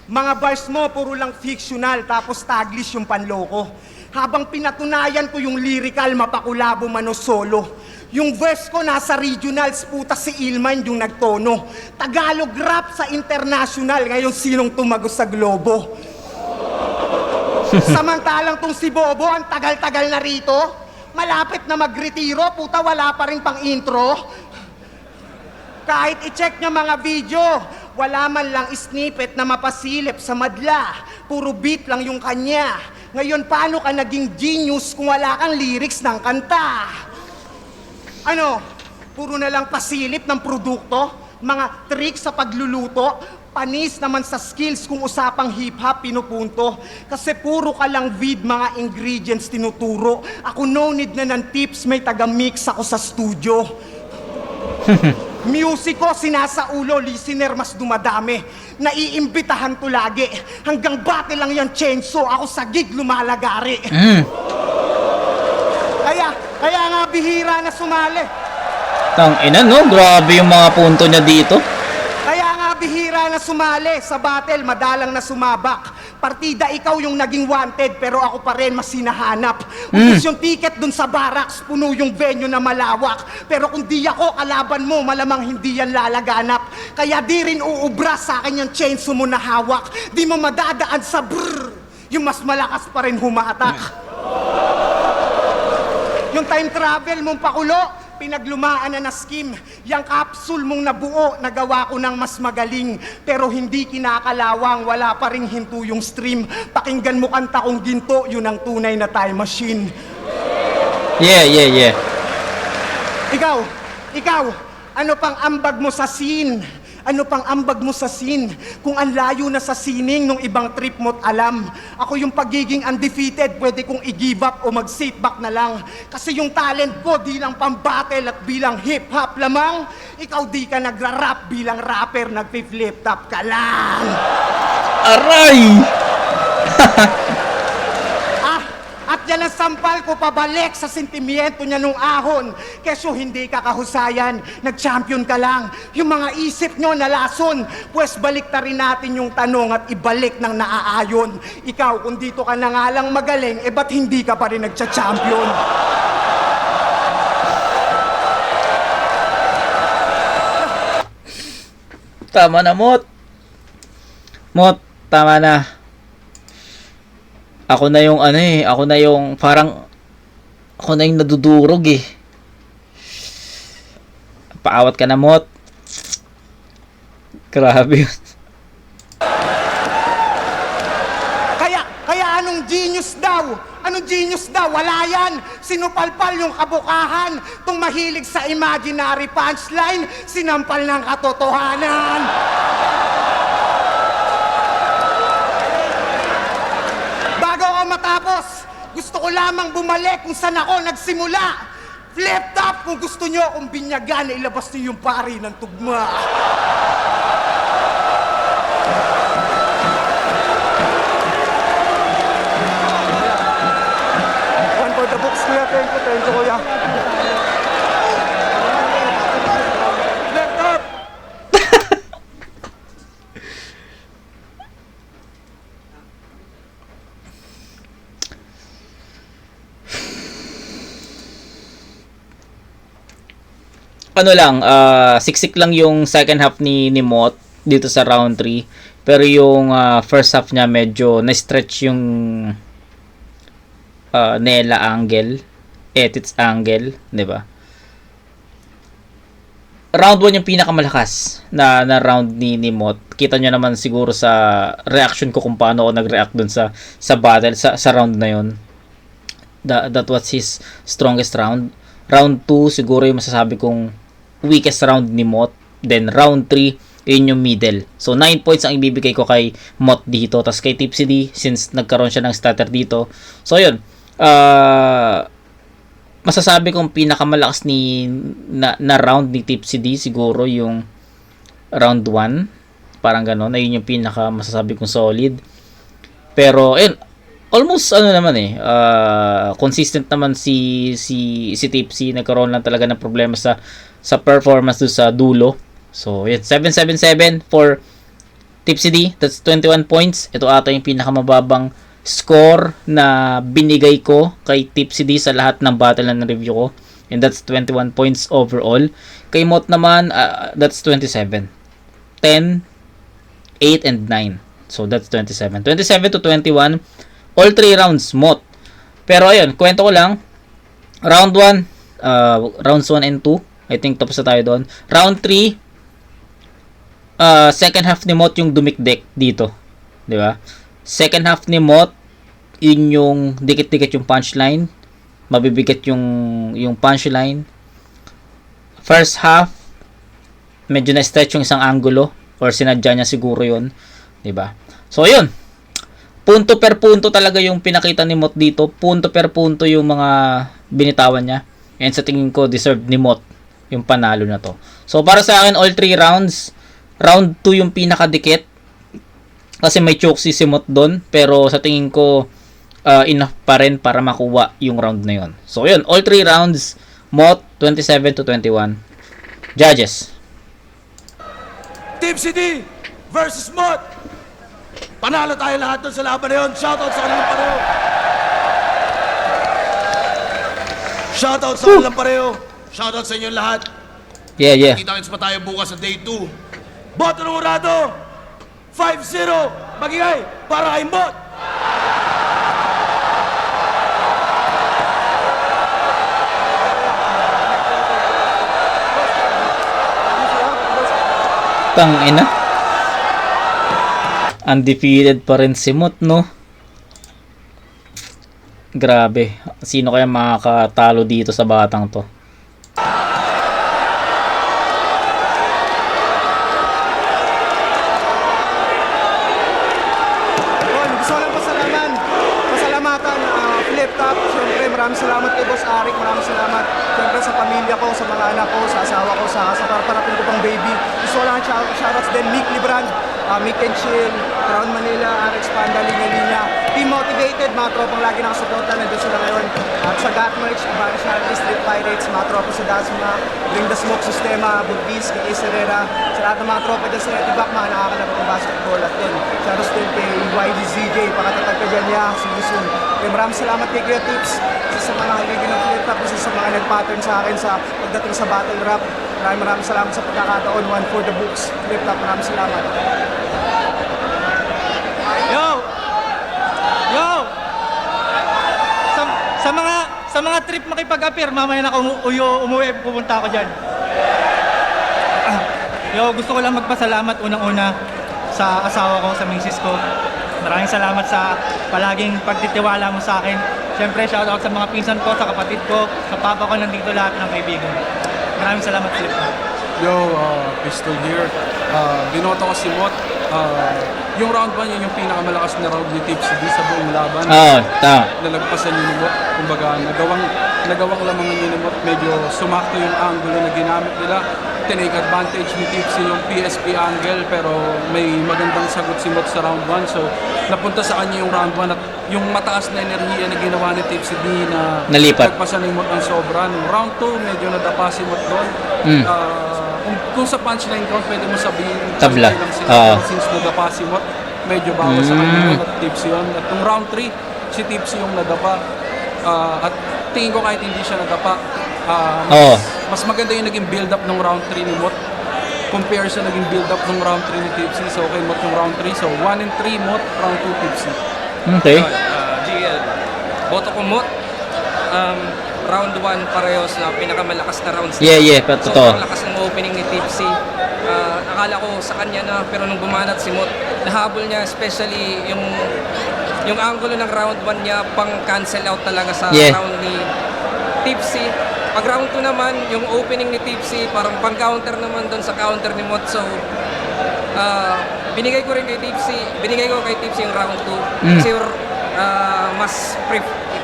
Speaker 8: mga bars mo puro lang fictional tapos taglish yung panloko. Habang pinatunayan ko yung lyrical, mapakulabo man o solo. Yung verse ko nasa regionals, puta si Ilman yung nagtono. Tagalog rap sa international, ngayon sinong tumagos sa globo? Samantalang tong si Bobo, ang tagal-tagal na rito. Malapit na magretiro, puta, wala pa rin pang intro. Kahit i-check niya mga video, wala man lang snippet na mapasilip sa madla. Puro beat lang yung kanya. Ngayon, paano ka naging genius kung wala kang lyrics ng kanta? Ano? Puro na lang pasilip ng produkto? Mga tricks sa pagluluto? Panis naman sa skills kung usapang hip-hop pinupunto. Kasi puro ka lang vid mga ingredients tinuturo. Ako no need na ng tips, may taga-mix ako sa studio. Music ko, sinasaulo, listener mas dumadami. Naiimbitahan to lagi. Hanggang bate lang yan, chainsaw, ako sa gig lumalagari. Kaya nga bihira na sumali.
Speaker 5: Tang ina, no? Grabe yung mga punto niya dito.
Speaker 8: Kaya nga bihira na sumali sa battle, madalang na sumabak. Partida ikaw yung naging wanted, pero ako pa rin mas hinahanap. Ubus yung ticket dun sa barracks, puno yung venue na malawak. Pero kung di ako kalaban mo, malamang hindi yan lalaganap. Kaya di rin uubra sa akin yung chainsaw mo na hawak. Di mo madadaan sa brrr, yung mas malakas pa rin humatak. Yung time travel mong pakulo, pinaglumaan na scheme. Yang capsule mong nabuo, nagawa ko ng mas magaling. Pero hindi kinakalawang, wala pa ring hinto yung stream. Pakinggan mo kanta kong ginto, yun ang tunay na time machine.
Speaker 5: Yeah.
Speaker 8: Ikaw, ano pang ambag mo sa scene? Ano pang ambag mo sa scene? Kung ang layo na sa sining nung ibang trip mo't alam. Ako yung pagiging undefeated, pwede kong i-give up o mag-sit back na lang. Kasi yung talent ko di lang pang-battle at bilang hip-hop lamang. Ikaw di ka nagra-rap bilang rapper, nagpi-flip top ka lang.
Speaker 5: Aray!
Speaker 8: At yan ang sampal ko pabalik sa sentimiento niya nung ahon. Keso hindi ka kahusayan, nag-champion ka lang. Yung mga isip nyo nalason, pues balik na rin natin yung tanong at ibalik ng naaayon. Ikaw, kung dito ka na nga lang magaling, ba't hindi ka pa rin nagcha-champion?
Speaker 5: Tama na, Mot. Mot, tama na. Ako na yung ako na yung parang ako na yung nadudurog eh. Paawat ka na, Mot. Grabe yun.
Speaker 8: Kaya anong genius daw? Anong genius daw? Wala yan. Sinupalpal yung kabukahan. Tung mahilig sa imaginary punchline, sinampal ng katotohanan. Matapos, gusto ko lamang bumalik kung saan ako nagsimula. Flip top kung gusto nyo, kung binyagan, ilabas niyo yung pari ng tugma. One for the books, kuya. Thank you, kuya. Flip top!
Speaker 5: Ano lang, siksik lang yung second half ni Mot dito sa round 3. Pero yung first half niya medyo na-stretch yung Nela angle, Etits angle, 'di ba? Round 1 yung pinakamalakas na round ni Mot. Kita nyo naman siguro sa reaction ko kung paano ako nag-react dun sa battle, sa round na yun. That was his strongest round. Round 2 siguro yung masasabi kong weakest round ni Mot. Then round 3, yun yung middle. So 9 points ang ibibigay ko kay Mot dito. Tapos kay Tipsy D, since nagkaroon siya ng starter dito. So yun, masasabi kong pinakamalakas na round ni Tipsy D siguro yung round 1. Parang gano'n. Ayun yung pinaka masasabi kong solid. Pero ayun, almost consistent naman si Tipsy. Nagkaroon lang talaga ng problema sa performance doon sa dulo. So, yun, 777 for Tipsy D. That's 21 points. Ito ata yung pinakamababang score na binigay ko kay Tipsy D sa lahat ng battle na review ko. And that's 21 points overall. Kay Mot naman, that's 27. 10, 8, and 9. So, that's 27. 27 to 21. all 3 rounds, Mot. Pero ayun, kwento ko lang. Round 1, rounds 1 and 2. I think tapos na tayo doon. Round 3, second half ni Mot yung dumikdik dito. Di ba? Second half ni Mot, yun yung dikit-dikit yung punchline. Mabibigat yung punchline. First half, medyo na-stretch yung isang angulo. Or sinadya niya siguro yun. Diba? So, yun. Punto per punto talaga yung pinakita ni Mot dito. Punto per punto yung mga binitawan niya. And sa tingin ko, deserved ni Mot yung panalo na to. So, para sa akin, all 3 rounds. Round 2 yung pinakadikit. Kasi may choke si Mot doon. Pero sa tingin ko, enough pa rin para makuha yung round na yun. So, yun. All 3 rounds. Mot, 27-21. Judges.
Speaker 6: Team CD versus Mot. Panalo tayo lahat doon sa laban na yun. Shoutout sa kanilang pareho. Shoutout sa kanilang pareho. Shoutout sa inyong lahat.
Speaker 5: Yeah, yeah.
Speaker 6: Kita-kits pa tayo bukas sa day 2. Boto ng Urado. 5-0. Magingay para kay Mot.
Speaker 5: Tangina. Undefeated pa rin si Mot, no? Grabe. Sino kaya makakatalo dito sa batang to?
Speaker 8: Gusto ko lang pasalamatan, Flip Top. Siyempre, maraming salamat kay Boss Arik. Maraming salamat siyempre sa pamilya ko, sa mga anak ko, sa asawa ko, sa parating ko pang baby. Gusto ko lang shoutouts din, Mick Librand, Mick and Chill, Crown Manila, RX Panda, Linya Linya. Team Motivated, mga tropang lagi nakasuporta, nandun sila ngayon. At sa Gat Merch, Ibarra Charlie, Street Pirates, mga tropa sa Dasma, Bring the Smoke Sistema, Budbis, kay Ace Herrera, sa lahat ng mga tropa dyan sa Etibak, mga nakakalaro ng basketball. At yun, shoutouts din kay YDZJ, pakatatag ka dyan niya, si Luzon. Kaya maraming salamat kay Kuya Tips, sa mga haligin ng Flip Top, sa mga nag-pattern sa akin sa pagdating sa battle rap. Maraming salamat sa pagkakataon, one for the books. Flip Top, maraming salamat.
Speaker 7: Yo! Yo! Sa mga trip makipag-appear, mamaya na ako umuwi, pupunta ako dyan. Yo, gusto ko lang magpasalamat unang-una sa asawa ko, sa misis ko. Maraming salamat sa palaging pagtitiwala mo sa akin. Siyempre, shoutout sa mga pinsan ko, sa kapatid ko, sa papa ko, nandito lahat ng kaibigan. Maraming salamat, Flip.
Speaker 9: Yo, Pistol here. Binoto ko si Mot. Yung round 1, yun yung pinakamalakas na round ni Tipsy D sa buong laban.
Speaker 5: Tama.
Speaker 9: Nalagpasan yun ni Mot. Kumbaga, nagawang lamang yun ni Mot. Medyo sumakto yung angulo na ginamit nila. Tinake advantage ni Tipsy yung PSP angle, pero may magandang sagot si Mot sa round 1. So, napunta sa kanya yung round 1 at yung mataas na enerhiya na ginawa ni Tipsy D na
Speaker 5: nalipat.
Speaker 9: nagpasan ni Mot ang sobra. Nung round 2, medyo nadapa si Mot doon. Kung sa punchline count, pwede mo sabihin
Speaker 5: tabla.
Speaker 9: Since nadapa si Mot, medyo bawas sa kanya at Tipsy yun. At nung round 3, si Tipsy yung nadapa. At tingin ko kahit hindi siya nadapa, mas maganda yung naging build-up ng round 3 ni Mot compare sa naging build-up ng round 3 ni Tipsy. So, kay Mot yung round 3. So, 1 and 3 Mot, round 2 Tipsy.
Speaker 5: Okay.
Speaker 10: GL. Boto ko Mot. Round 1 parehos na pinakamalakas na rounds.
Speaker 5: Yeah, pero totoo.
Speaker 10: Sobrang lakas ng opening ni Tipsy. Akala ko sa kanya na, pero nung bumanat si Mot, nahabol niya, especially yung angulo ng round 1 niya, pang cancel out talaga sa round ni Tipsy. Pag round 2 naman, yung opening ni Tipsy, parang pang-counter naman doon sa counter ni Mot. So, binigay ko kay Tipsy yung round 2. Kasi mas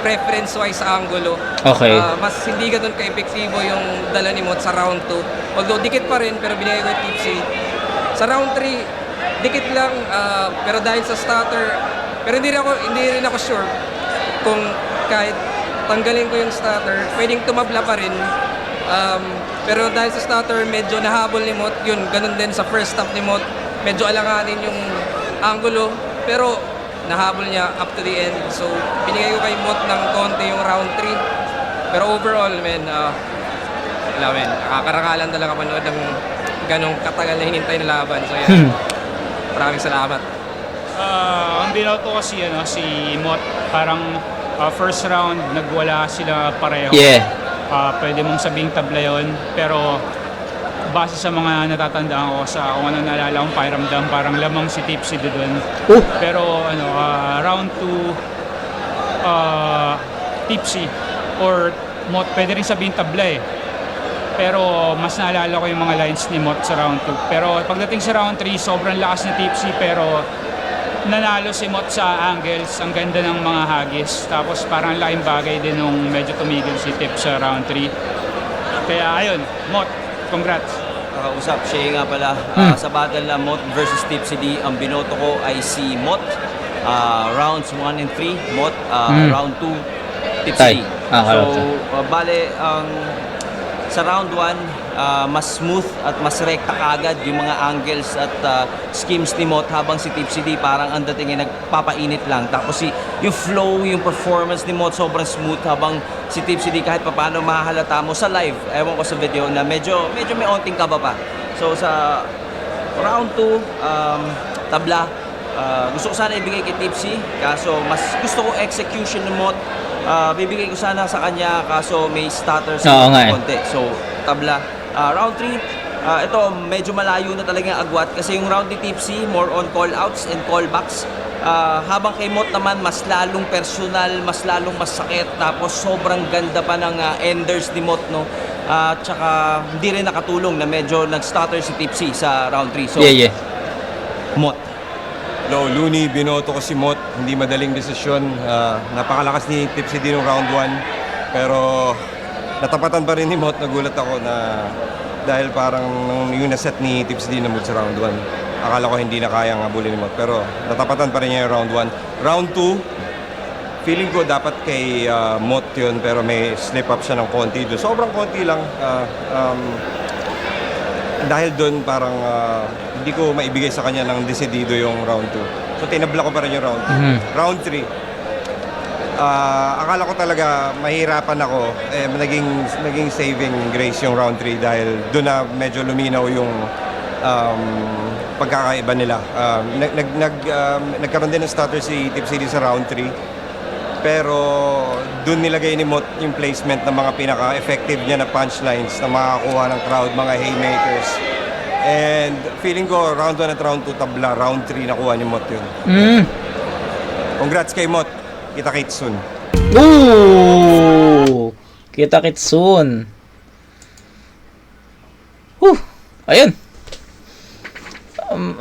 Speaker 10: preference-wise sa angulo.
Speaker 5: Okay.
Speaker 10: Mas hindi ganun ka-epektibo yung dala ni Mot sa round 2. Although dikit pa rin, pero binigay ko kay Tipsy. Sa round 3, dikit lang, pero dahil sa starter, pero hindi rin ako sure kung kahit tanggalin ko yung starter, pwedeng tumabla pa rin. Pero dahil sa starter, medyo nahabol ni Mot. Yun, ganun din sa first stop ni Mot. Medyo alanganin yung angulo, pero nahabol niya up to the end. So, binigay ko kay Mot ng konti yung round 3. Pero overall, nakakarangalan talaga manood ng ganong katagal na hinintay na laban. So, yan. Maraming salamat.
Speaker 11: Ang binoto ko si Mot, parang first round nagwala sila pareho.
Speaker 5: Yeah.
Speaker 11: Pwede mong sabing tabla yun, pero base sa mga natatandaan ko sa kung ano naalala kong pakiramdam, parang lamang si Tipsy doon. Pero round 2 Tipsy or Mot, pwede rin sabihin tabla eh. Pero mas naalala ko yung mga lines ni Mot sa round 2. Pero pagdating sa round 3, sobrang lakas ni Tipsy, pero nanalo si Mot sa angles. Ang ganda ng mga hagis. Tapos parang laking bagay din nung medyo tumigil si Tip sa round 3. Kaya ayun, Mot, congrats.
Speaker 12: Usap, siya nga pala. Sa battle na Mot versus Tipsy D, ang binoto ko ay si Mot. Rounds 1 and 3, Mot. Round 2, Tipsy D. So, bale, sa round 1, mas smooth at mas rekta kagad yung mga angles at schemes ni Mot, habang si Tipsy D parang ang dating ay nagpapainit lang. Tapos yung flow, yung performance ni Mot sobrang smooth, habang si Tipsy D kahit papaano mahahalata mo sa live, ewan ko sa video, na medyo may onting kaba pa. So sa round 2, tabla, gusto ko sana ibigay kay Tipsy, kaso mas gusto ko execution ni Mot. Bibigay ko sana sa kanya, kaso may stutter sa konti. So, tabla. Round 3, ito medyo malayo na talaga yung agwat, kasi yung round ni Tipsy more on call-outs and callbacks. Habang kay Mot naman, mas lalong personal, mas lalong masakit, tapos sobrang ganda pa ng enders ni Mot, no? Tsaka hindi rin nakatulong na medyo nag-stutter si Tipsy sa round 3. So, Mot.
Speaker 13: Low Looney, binoto ko si Mot. Hindi madaling desisyon. Napakalakas ni Tipsy din ng round 1. Pero natapatan pa rin ni Mot. Nagulat ako na dahil parang yung naset ni Tipsy din na mood sa round 1. Akala ko hindi na kayang habulin ni Mot. Pero natapatan pa rin niya yung round 1. Round 2, feeling ko dapat kay Mot yun, pero may slip up siya ng konti doon. Sobrang konti lang. Dahil doon parang hindi ko maibigay sa kanya ng desidido yung round 2. So tinabla ko pa rin yung round 2. Round 3, akala ko talaga mahirapan ako. Naging saving grace yung round 3 dahil doon na medyo luminaw yung pagkakaiba nila. Nagkaroon din ng stutter si Tipsy sa round 3. Pero doon nilagay ni Mot yung placement ng mga pinaka-effective niya na punchlines na makakuha ng crowd, mga haymakers. And feeling ko, round 1 at round 2 tabla, round 3 nakuha ni Mot yun. Congrats kay Mot. Kita-kits soon.
Speaker 5: Ooh! Kita-kits soon. Ayun.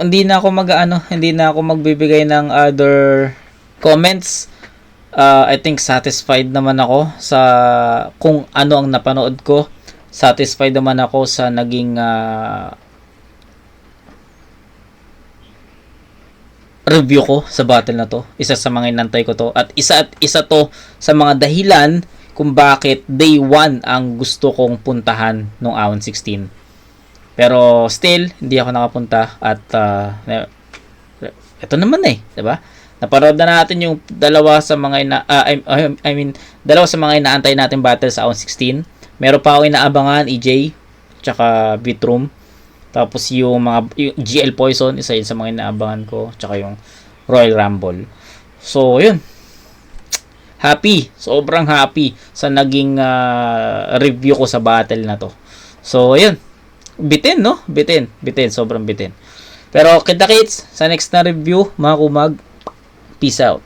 Speaker 5: Hindi na ako magbibigay ng other comments. I think satisfied naman ako sa kung ano ang napanood ko. Satisfied naman ako sa naging review ko sa battle na to. Isa sa mga inantay ko to. At isa to sa mga dahilan kung bakit day 1 ang gusto kong puntahan nung Aon 16. Pero still, hindi ako nakapunta. At ito naman diba? Naparod na natin yung dalawa sa mga dalawa sa mga inaantay natin battle sa Aon 16. Meron pa ako inaabangan, EJ, tsaka Beatroom. Tapos yung GL Poison, isa yun sa mga inaabangan ko, tsaka yung Royal Rumble. So, yun. Happy. Sobrang happy sa naging review ko sa battle na to. So, yun. Bitin, no? Bitin. Sobrang bitin. Pero, kita-kits sa next na review, mga kumag. Peace out.